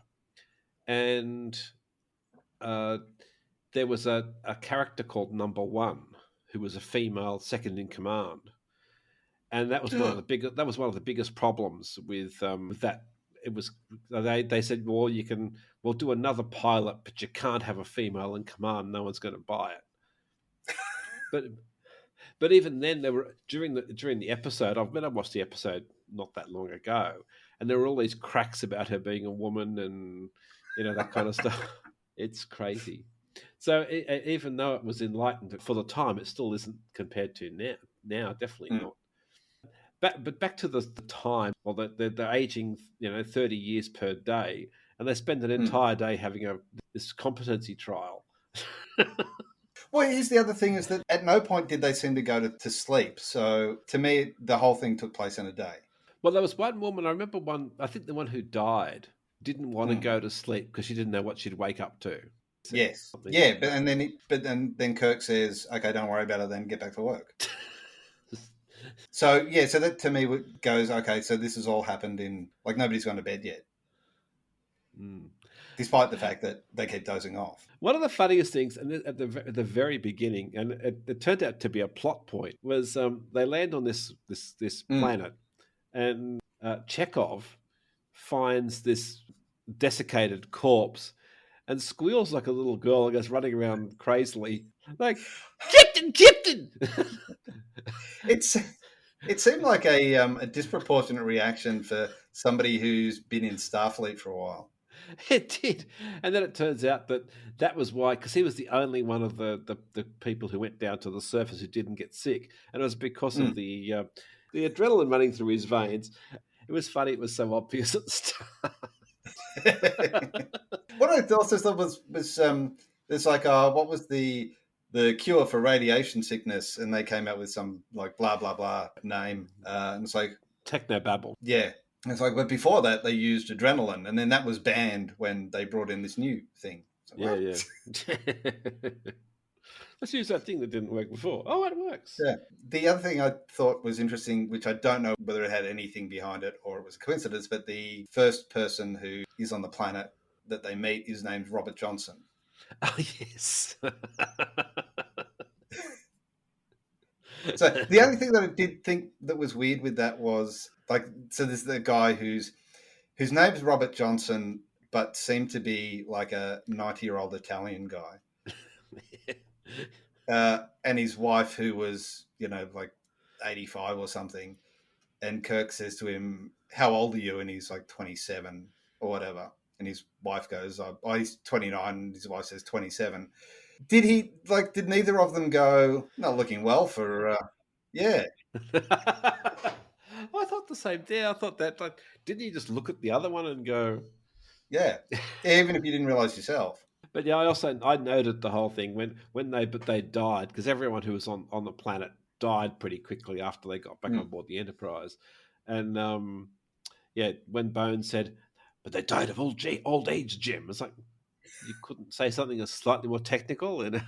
And there was a character called Number One, who was a female second in command, and that was one of the biggest problems with that. It was they said, well, we'll do another pilot, but you can't have a female in command. No one's going to buy it. But even then, there were during the episode. I watched the episode not that long ago, and there were all these cracks about her being a woman, and that kind of stuff. It's crazy. So even though it was enlightened for the time, it still isn't compared to now. Now, definitely not. But back to the time. Well, they're aging, 30 years per day, and they spend an entire day having this competency trial. Well, here's the other thing is that at no point did they seem to go to sleep. So to me, the whole thing took place in a day. Well, there was one woman, I remember I think the one who died didn't want to go to sleep because she didn't know what she'd wake up to. Yes. Yeah, but then Kirk says, okay, don't worry about it then, get back to work. So that to me goes, okay, so this has all happened in, like, nobody's gone to bed yet. Despite the fact that they keep dozing off. One of the funniest things, and at the very beginning, and it turned out to be a plot point, was they land on this planet, and Chekhov finds this desiccated corpse and squeals like a little girl and goes running around crazily, like, Captain! It seemed like a disproportionate reaction for somebody who's been in Starfleet for a while. It did, and then it turns out that was why, because he was the only one of the people who went down to the surface who didn't get sick, and it was because of the adrenaline running through his veins. It was funny; it was so obvious at the start. What I also thought was it's like what was the cure for radiation sickness, and they came out with some like blah blah blah name, and it's like technobabble. Yeah. It's like, but before that, they used adrenaline, and then that was banned when they brought in this new thing. So, yeah. Let's use that thing that didn't work before. Oh, it works. Yeah. The other thing I thought was interesting, which I don't know whether it had anything behind it or it was a coincidence, but the first person who is on the planet that they meet is named Robert Johnson. Oh, yes. So the only thing that I did think that was weird with that was, like, so there's the guy whose name's Robert Johnson, but seemed to be like a 90-year-old Italian guy. And his wife, who was, like 85 or something. And Kirk says to him, how old are you? And he's like 27 or whatever. And his wife goes, he's 29. And his wife says 27. Did neither of them go, not looking well for, yeah. I thought the same thing. I thought that, like, didn't you just look at the other one and go, yeah, even if you didn't realize yourself. But yeah, I noted the whole thing when they died, because everyone who was on the planet died pretty quickly after they got back on board the Enterprise, and when Bones said, "But they died of old age, Jim," it's like you couldn't say something that's slightly more technical in it.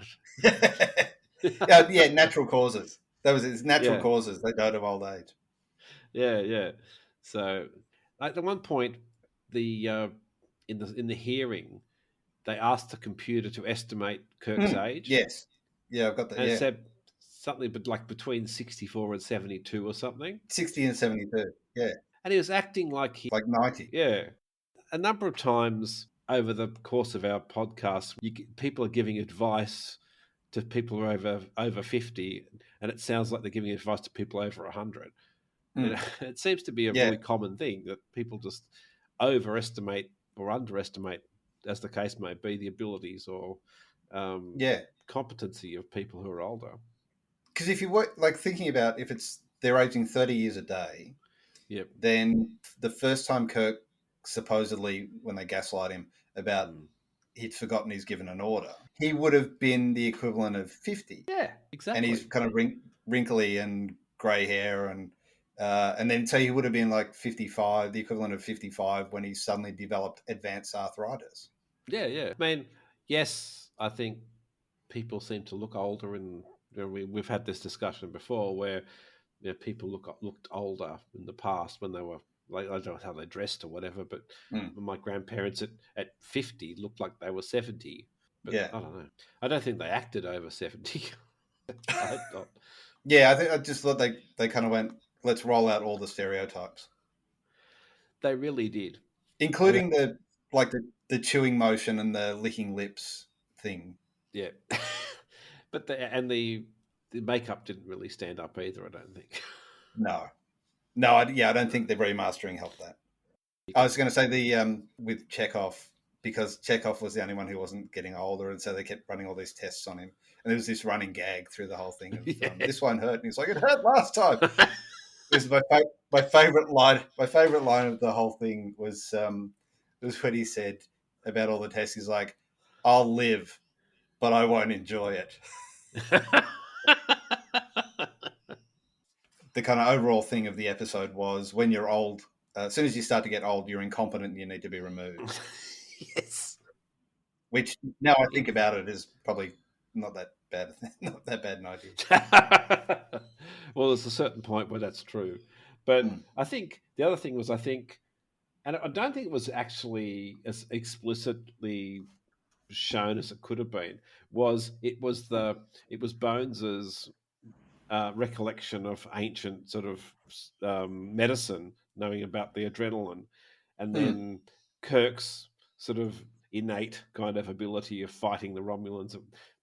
Yeah, natural causes. That was its natural causes. They died of old age. Yeah. So, at one point, in the hearing, they asked the computer to estimate Kirk's age. Yes. Yeah, I've got that. And it said something but like between 64 and 72 or something. 60 and 72, yeah. And he was acting like like 90. Yeah. A number of times over the course of our podcast, people are giving advice to people who are over 50, and it sounds like they're giving advice to people over 100. It seems to be a really common thing that people just overestimate or underestimate, as the case may be, the abilities or competency of people who are older. Because if you were like thinking about if they're aging 30 years a day, then the first time Kirk supposedly, when they gaslight him about he'd forgotten he's given an order, he would have been the equivalent of 50. Yeah, exactly. And he's kind of wrinkly and grey hair, and then so he would have been like 55, the equivalent of 55, when he suddenly developed advanced arthritis. Yeah. I mean, yes, I think people seem to look older, and we've had this discussion before where people looked older in the past when they were. Like, I don't know how they dressed or whatever, but my grandparents at 50 looked like they were 70. But Yeah. I don't know. I don't think they acted over 70. I hope not. Yeah, I just thought they kind of went, let's roll out all the stereotypes, They really did. including the chewing motion and the licking lips thing. Yeah. But the makeup didn't really stand up either, I don't think. No, I don't think the remastering helped that. I was going to say with Chekhov, because Chekhov was the only one who wasn't getting older, and so they kept running all these tests on him, and there was this running gag through the whole thing of this one hurt, and he's like, it hurt last time. This is my favorite line. My favorite line of the whole thing was when he said about all the tests. He's like, "I'll live, but I won't enjoy it." The kind of overall thing of the episode was when you're old, as soon as you start to get old, you're incompetent and you need to be removed. Yes. Which now I think about it is probably not that bad, not that bad an idea. Well, there's a certain point where that's true, but I think the other thing was and I don't think it was actually as explicitly shown as it could have been. It was Bones's recollection of ancient sort of medicine, knowing about the adrenaline, and then Kirk's sort of innate kind of ability of fighting the Romulans.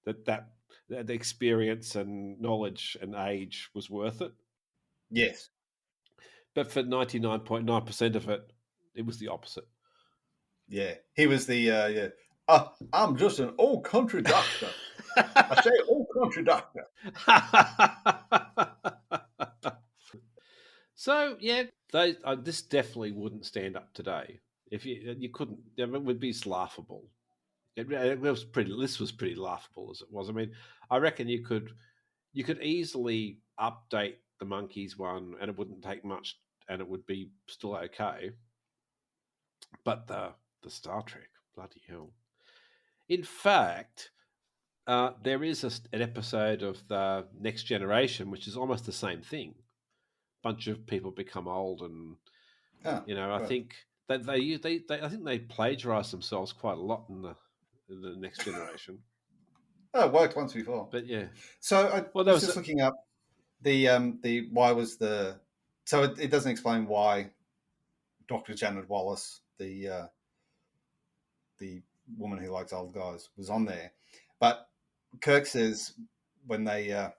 That the experience and knowledge and age was worth it. Yes, but for 99.9% of it, it was the opposite. Yeah, he was the I'm just an old country doctor. I say old country doctor. So yeah, this definitely wouldn't stand up today. If you couldn't, it would be laughable. It was pretty. This was pretty laughable as it was. I mean, I reckon you could easily update the Monkees one, and it wouldn't take much, and it would be still okay. But the Star Trek, bloody hell! In fact, there is an episode of the Next Generation, which is almost the same thing. Bunch of people become old, and I think that I think they plagiarise themselves quite a lot in the Next Generation. Oh, it worked once before. But yeah. So I was just looking up the why was the so it doesn't explain why Dr. Janet Wallace, the woman who likes old guys, was on there. But Kirk says when they had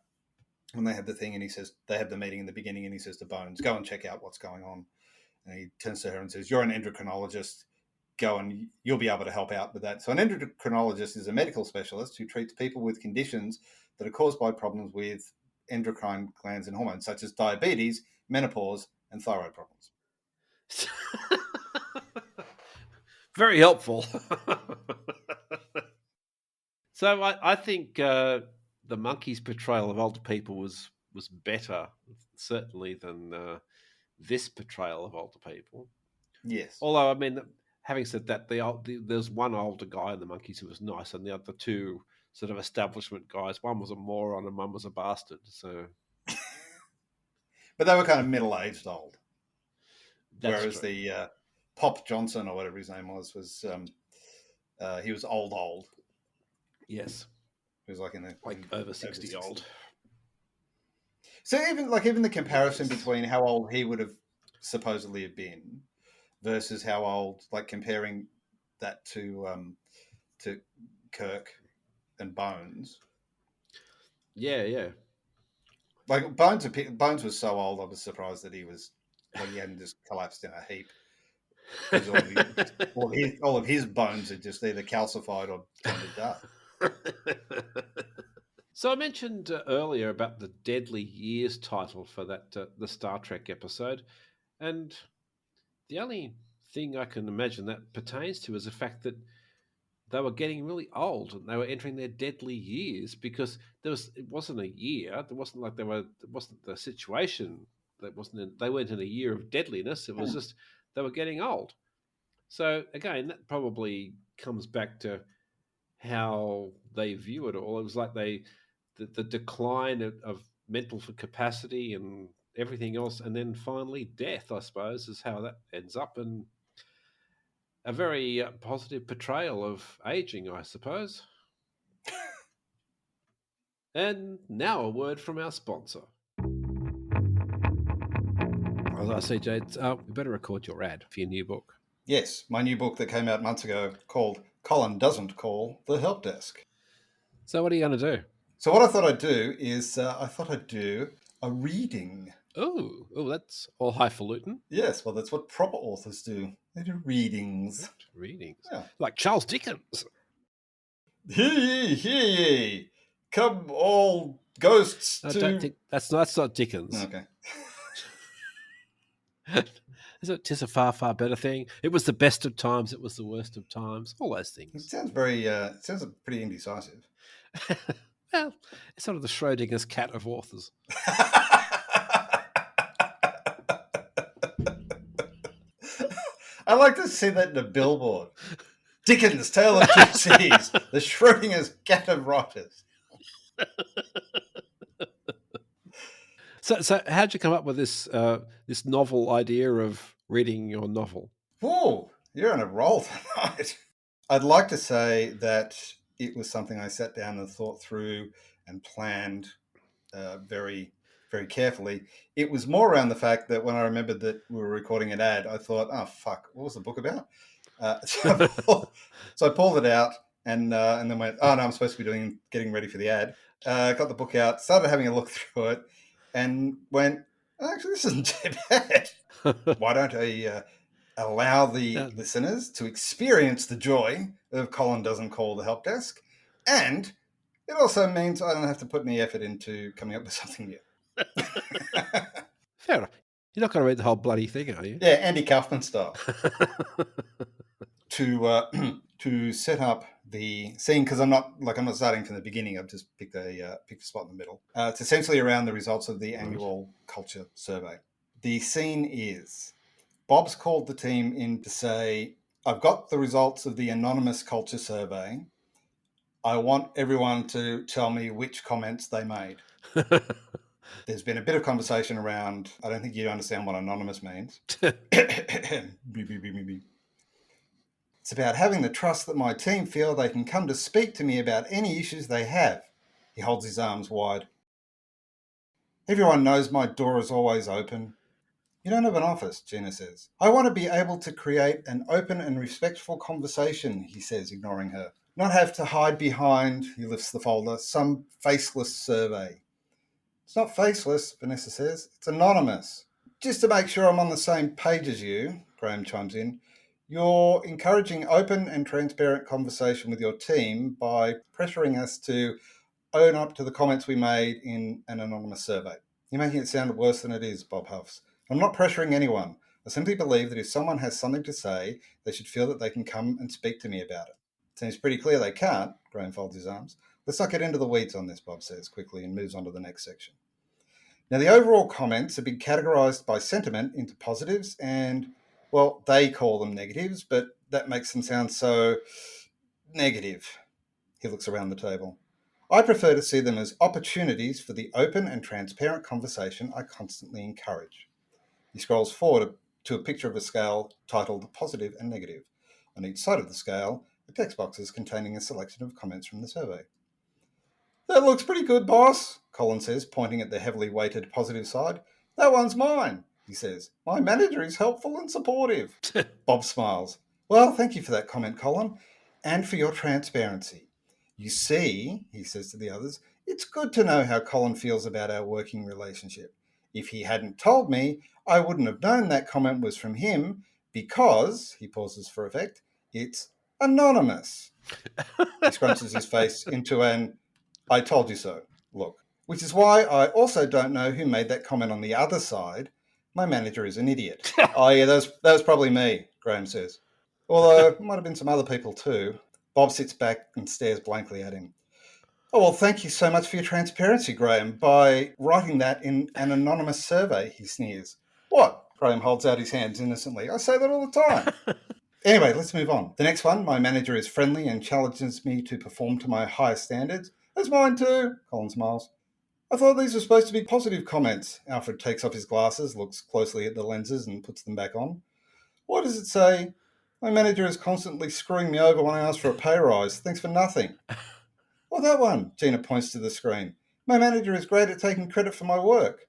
the thing, and he says they had the meeting in the beginning, and he says to Bones, "Go and check out what's going on." And he turns to her and says, "You're an endocrinologist. Go and you'll be able to help out with that." So an endocrinologist is a medical specialist who treats people with conditions that are caused by problems with endocrine glands and hormones, such as diabetes, menopause, and thyroid problems. Very helpful. So I think the Monkees' portrayal of older people was better, certainly, than this portrayal of older people. Yes. Although, I mean, having said that, there's one older guy in the Monkees who was nice, and the other two sort of establishment guys. One was a moron and one was a bastard. So, but they were kind of middle-aged old. That's whereas true. The Pop Johnson, or whatever his name was he was old. Yes, he was like over 60 old. So even the comparison between how old he would have supposedly have been versus how old, like comparing that to Kirk and Bones. Yeah. Like Bones was so old, I was surprised that he hadn't just collapsed in a heap. All of his bones had just either calcified or turned to dust. So I mentioned earlier about the Deadly Years title for that the Star Trek episode, and the only thing I can imagine that pertains to is the fact that they were getting really old and they were entering their deadly years, because it wasn't a year. It wasn't the situation. They weren't in a year of deadliness. It was just they were getting old. So again, that probably comes back to how they view it all. It was like the decline of mental capacity and everything else, and then finally death, I suppose, is how that ends up. And a very positive portrayal of aging, I suppose. And now a word from our sponsor. As I say, Jade, we better record your ad for your new book. Yes, my new book that came out months ago called Colin Doesn't Call the Help Desk. So what are you going to do? So what I thought I'd do is I thought I'd do a reading. Oh, that's all highfalutin. Yes, well, that's what proper authors do. They do readings. Readings. Yeah. Like Charles Dickens. Hear ye, hear ye. Come all ghosts I to... don't think that's not Dickens. Okay. Tis a far, far better thing. It was the best of times. It was the worst of times. All those It things. sounds very, it sounds pretty indecisive. Well, it's sort of the Schrodinger's cat of authors. I like to see that in a billboard. Dickens, Tale of Two Cities, the Schrodinger's cat of writers. So how'd you come up with this this novel idea of reading your novel? Whoa, you're on a roll tonight. I'd like to say that it was something I sat down and thought through and planned very, very carefully. It was more around the fact that when I remembered that we were recording an ad, I thought, oh, fuck, what was the book about? So I pulled it out and then went, oh, no, I'm supposed to be getting ready for the ad. Got the book out, started having a look through it, and went, actually, this isn't too bad. Why don't I allow the listeners to experience the joy of Colin Doesn't Call the Help Desk? And it also means I don't have to put any effort into coming up with something new. Fair enough. You're not going to read the whole bloody thing, are you? Yeah, Andy Kaufman style. To set up the scene, because I'm not starting from the beginning. I've just picked a spot in the middle. It's essentially around the results of the annual culture survey. The scene is Bob's called the team in to say, I've got the results of the anonymous culture survey. I want everyone to tell me which comments they made. There's been a bit of conversation around, I don't think you understand what anonymous means. It's about having the trust that my team feel they can come to speak to me about any issues they have. He holds his arms wide. Everyone knows my door is always open. You don't have an office, Gina says. I want to be able to create an open and respectful conversation, he says, ignoring her. Not have to hide behind, he lifts the folder, some faceless survey. It's not faceless, Vanessa says. It's anonymous. Just to make sure I'm on the same page as you, Graham chimes in, you're encouraging open and transparent conversation with your team by pressuring us to own up to the comments we made in an anonymous survey. You're making it sound worse than it is, Bob huffs. I'm not pressuring anyone. I simply believe that if someone has something to say, they should feel that they can come and speak to me about it. Seems pretty clear they can't, Graham folds his arms. Let's not get into the weeds on this, Bob says quickly and moves on to the next section. Now, the overall comments have been categorised by sentiment into positives and, well, they call them negatives, but that makes them sound so negative. He looks around the table. I prefer to see them as opportunities for the open and transparent conversation I constantly encourage. He scrolls forward to a picture of a scale titled positive and negative. On each side of the scale are text boxes containing a selection of comments from the survey. That looks pretty good, boss, Colin says, pointing at the heavily weighted positive side. That one's mine, he says. My manager is helpful and supportive. Bob smiles. Well, thank you for that comment, Colin, and for your transparency. You see, he says to the others, it's good to know how Colin feels about our working relationship. If he hadn't told me, I wouldn't have known that comment was from him because, he pauses for effect, it's anonymous. He scrunches his face into an I told you so look, which is why I also don't know who made that comment on the other side. My manager is an idiot. Oh, yeah, that was probably me, Graham says. Although it might have been some other people too. Bob sits back and stares blankly at him. Oh, well, thank you so much for your transparency, Graham, by writing that in an anonymous survey, he sneers. What? Graham holds out his hands innocently. I say that all the time. Anyway, let's move on. The next one, my manager is friendly and challenges me to perform to my highest standards. That's mine too, Colin smiles. I thought these were supposed to be positive comments. Alfred takes off his glasses, looks closely at the lenses, and puts them back on. Why does it say, my manager is constantly screwing me over when I ask for a pay rise? Thanks for nothing. Well, that one, Gina points to the screen. My manager is great at taking credit for my work.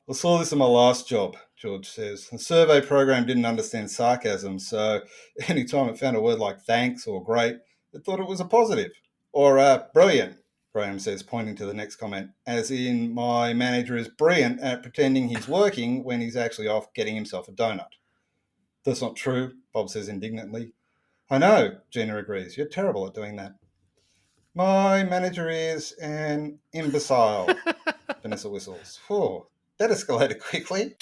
I saw this in my last job, George says. The survey program didn't understand sarcasm, so anytime it found a word like thanks or great, it thought it was a positive. Or brilliant, Graham says, pointing to the next comment, as in my manager is brilliant at pretending he's working when he's actually off getting himself a donut. That's not true, Bob says indignantly. I know, Gina agrees. You're terrible at doing that. My manager is an imbecile, Vanessa whistles. Whew, that escalated quickly.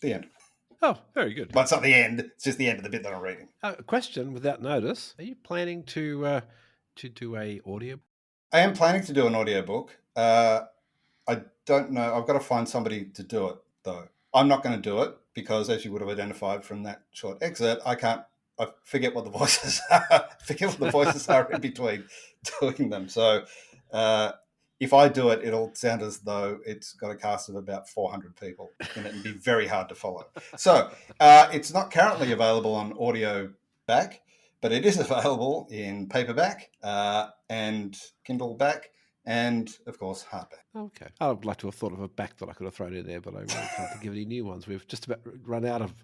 The end. Oh, very good. But it's not the end. It's just the end of the bit that I'm reading. A question without notice. Are you planning to do a audio? I am planning to do an audiobook. I don't know. I've got to find somebody to do it, though. I'm not going to do it because, as you would have identified from that short excerpt, I forget what the voices are in between doing them. So if I do it, it'll sound as though it's got a cast of about 400 people in it and be very hard to follow. So it's not currently available on audio back, but it is available in paperback and Kindle back and, of course, hardback. Okay. I would like to have thought of a back that I could have thrown in there, but I really can't think of any new ones. We've just about run out of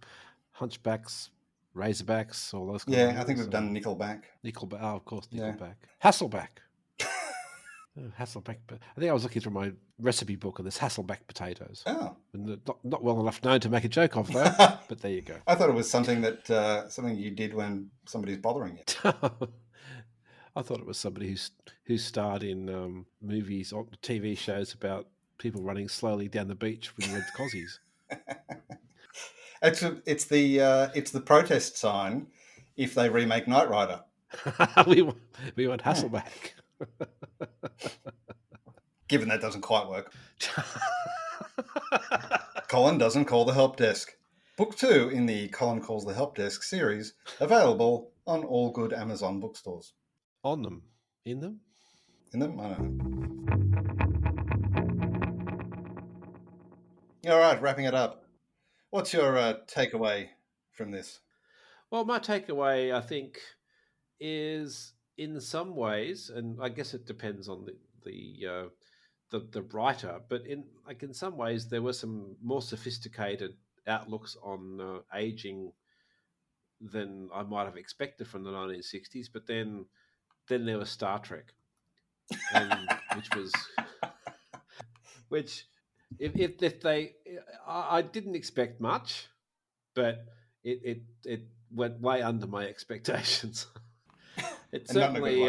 hunchbacks, razorbacks, all those kinds of Yeah, I think things. we've done Nickelback. Nickelback. Oh, of course, Yeah. Nickelback. Hasselback. Hasselback. I think I was looking through my recipe book and there's Hasselback potatoes. Oh. And not well enough known to make a joke of, though. But there you go. I thought it was something that something you did when somebody's bothering you. I thought it was somebody who starred in movies or TV shows about people running slowly down the beach with red cozies. It's the protest sign if they remake Knight Rider. we want Hasselback. Given that doesn't quite work. Colin doesn't call the help desk. Book 2 in the Colin Calls the Help Desk series, available on all good Amazon bookstores. On them. In them? In them? I don't know. All right, wrapping it up. What's your takeaway from this? Well, my takeaway, I think, is in some ways, and I guess it depends on the writer, but in some ways there were some more sophisticated outlooks on aging than I might have expected from the 1960s. But then there was Star Trek, which if they, I didn't expect much, but it went way under my expectations. It certainly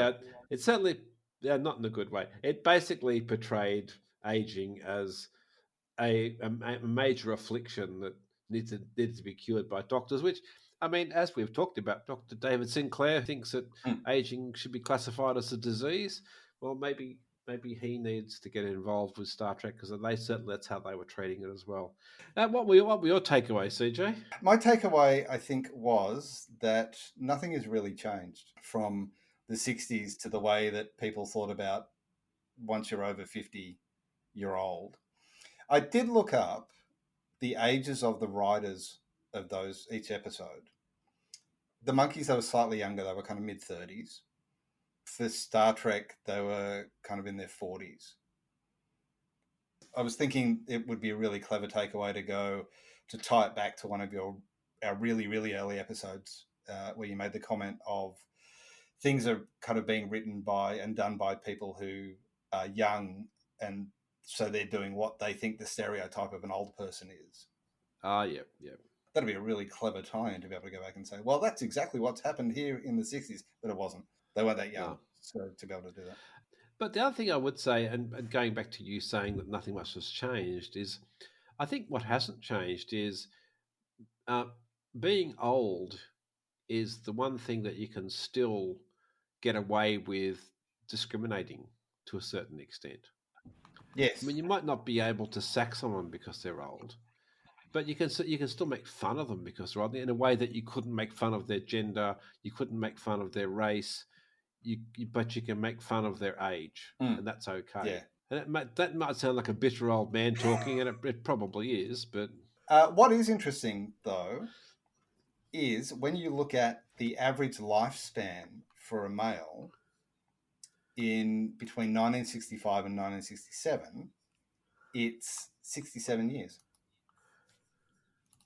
not in a good way. It basically portrayed aging as a major affliction that needed to be cured by doctors, which, I mean, as we've talked about, Dr. David Sinclair thinks that aging should be classified as a disease. Well, maybe he needs to get involved with Star Trek because that's how they were treating it as well. What were your takeaways, CJ? My takeaway, I think, was that nothing has really changed from the 60s to the way that people thought about once you're over 50, you're old. I did look up the ages of the writers of those each episode. The Monkees, they were slightly younger. They were kind of mid-30s. For Star Trek, they were kind of in their 40s. I was thinking it would be a really clever takeaway to tie it back to one of our really, really early episodes where you made the comment of things are kind of being written by and done by people who are young, and so they're doing what they think the stereotype of an old person is. Yeah. That'd be a really clever tie-in to be able to go back and say, well, that's exactly what's happened here in the 60s, but it wasn't. They weren't that young, so to be able to do that. But the other thing I would say, and going back to you saying that nothing much has changed, is I think what hasn't changed is being old is the one thing that you can still get away with discriminating to a certain extent. Yes. I mean, you might not be able to sack someone because they're old, but you can still make fun of them because they're old in a way that you couldn't make fun of their gender, you couldn't make fun of their race, but you can make fun of their age, and that's okay. Yeah. And that might sound like a bitter old man talking, and it probably is, but What is interesting, though, is when you look at the average lifespan for a male in between 1965 and 1967, it's 67 years.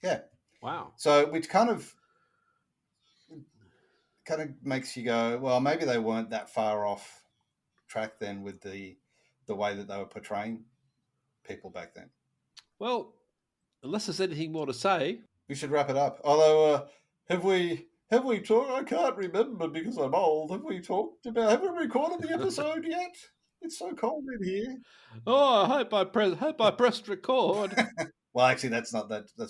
Yeah. wow. So, which kind of makes you go, well, maybe they weren't that far off track then with the way that they were portraying people back then. Well, unless there's anything more to say, We should wrap it up. Although, have we talked? I can't remember because I'm old. Have we talked about? Have we recorded the episode yet? It's so cold in here. oh, I hope I pressed record. Well, actually, that's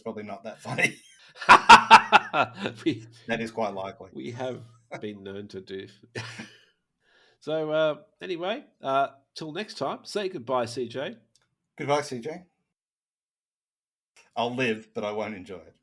probably not that funny. That is quite likely. We have been known to do. So anyway, till next time, say goodbye, CJ. Goodbye, CJ. I'll live, but I won't enjoy it.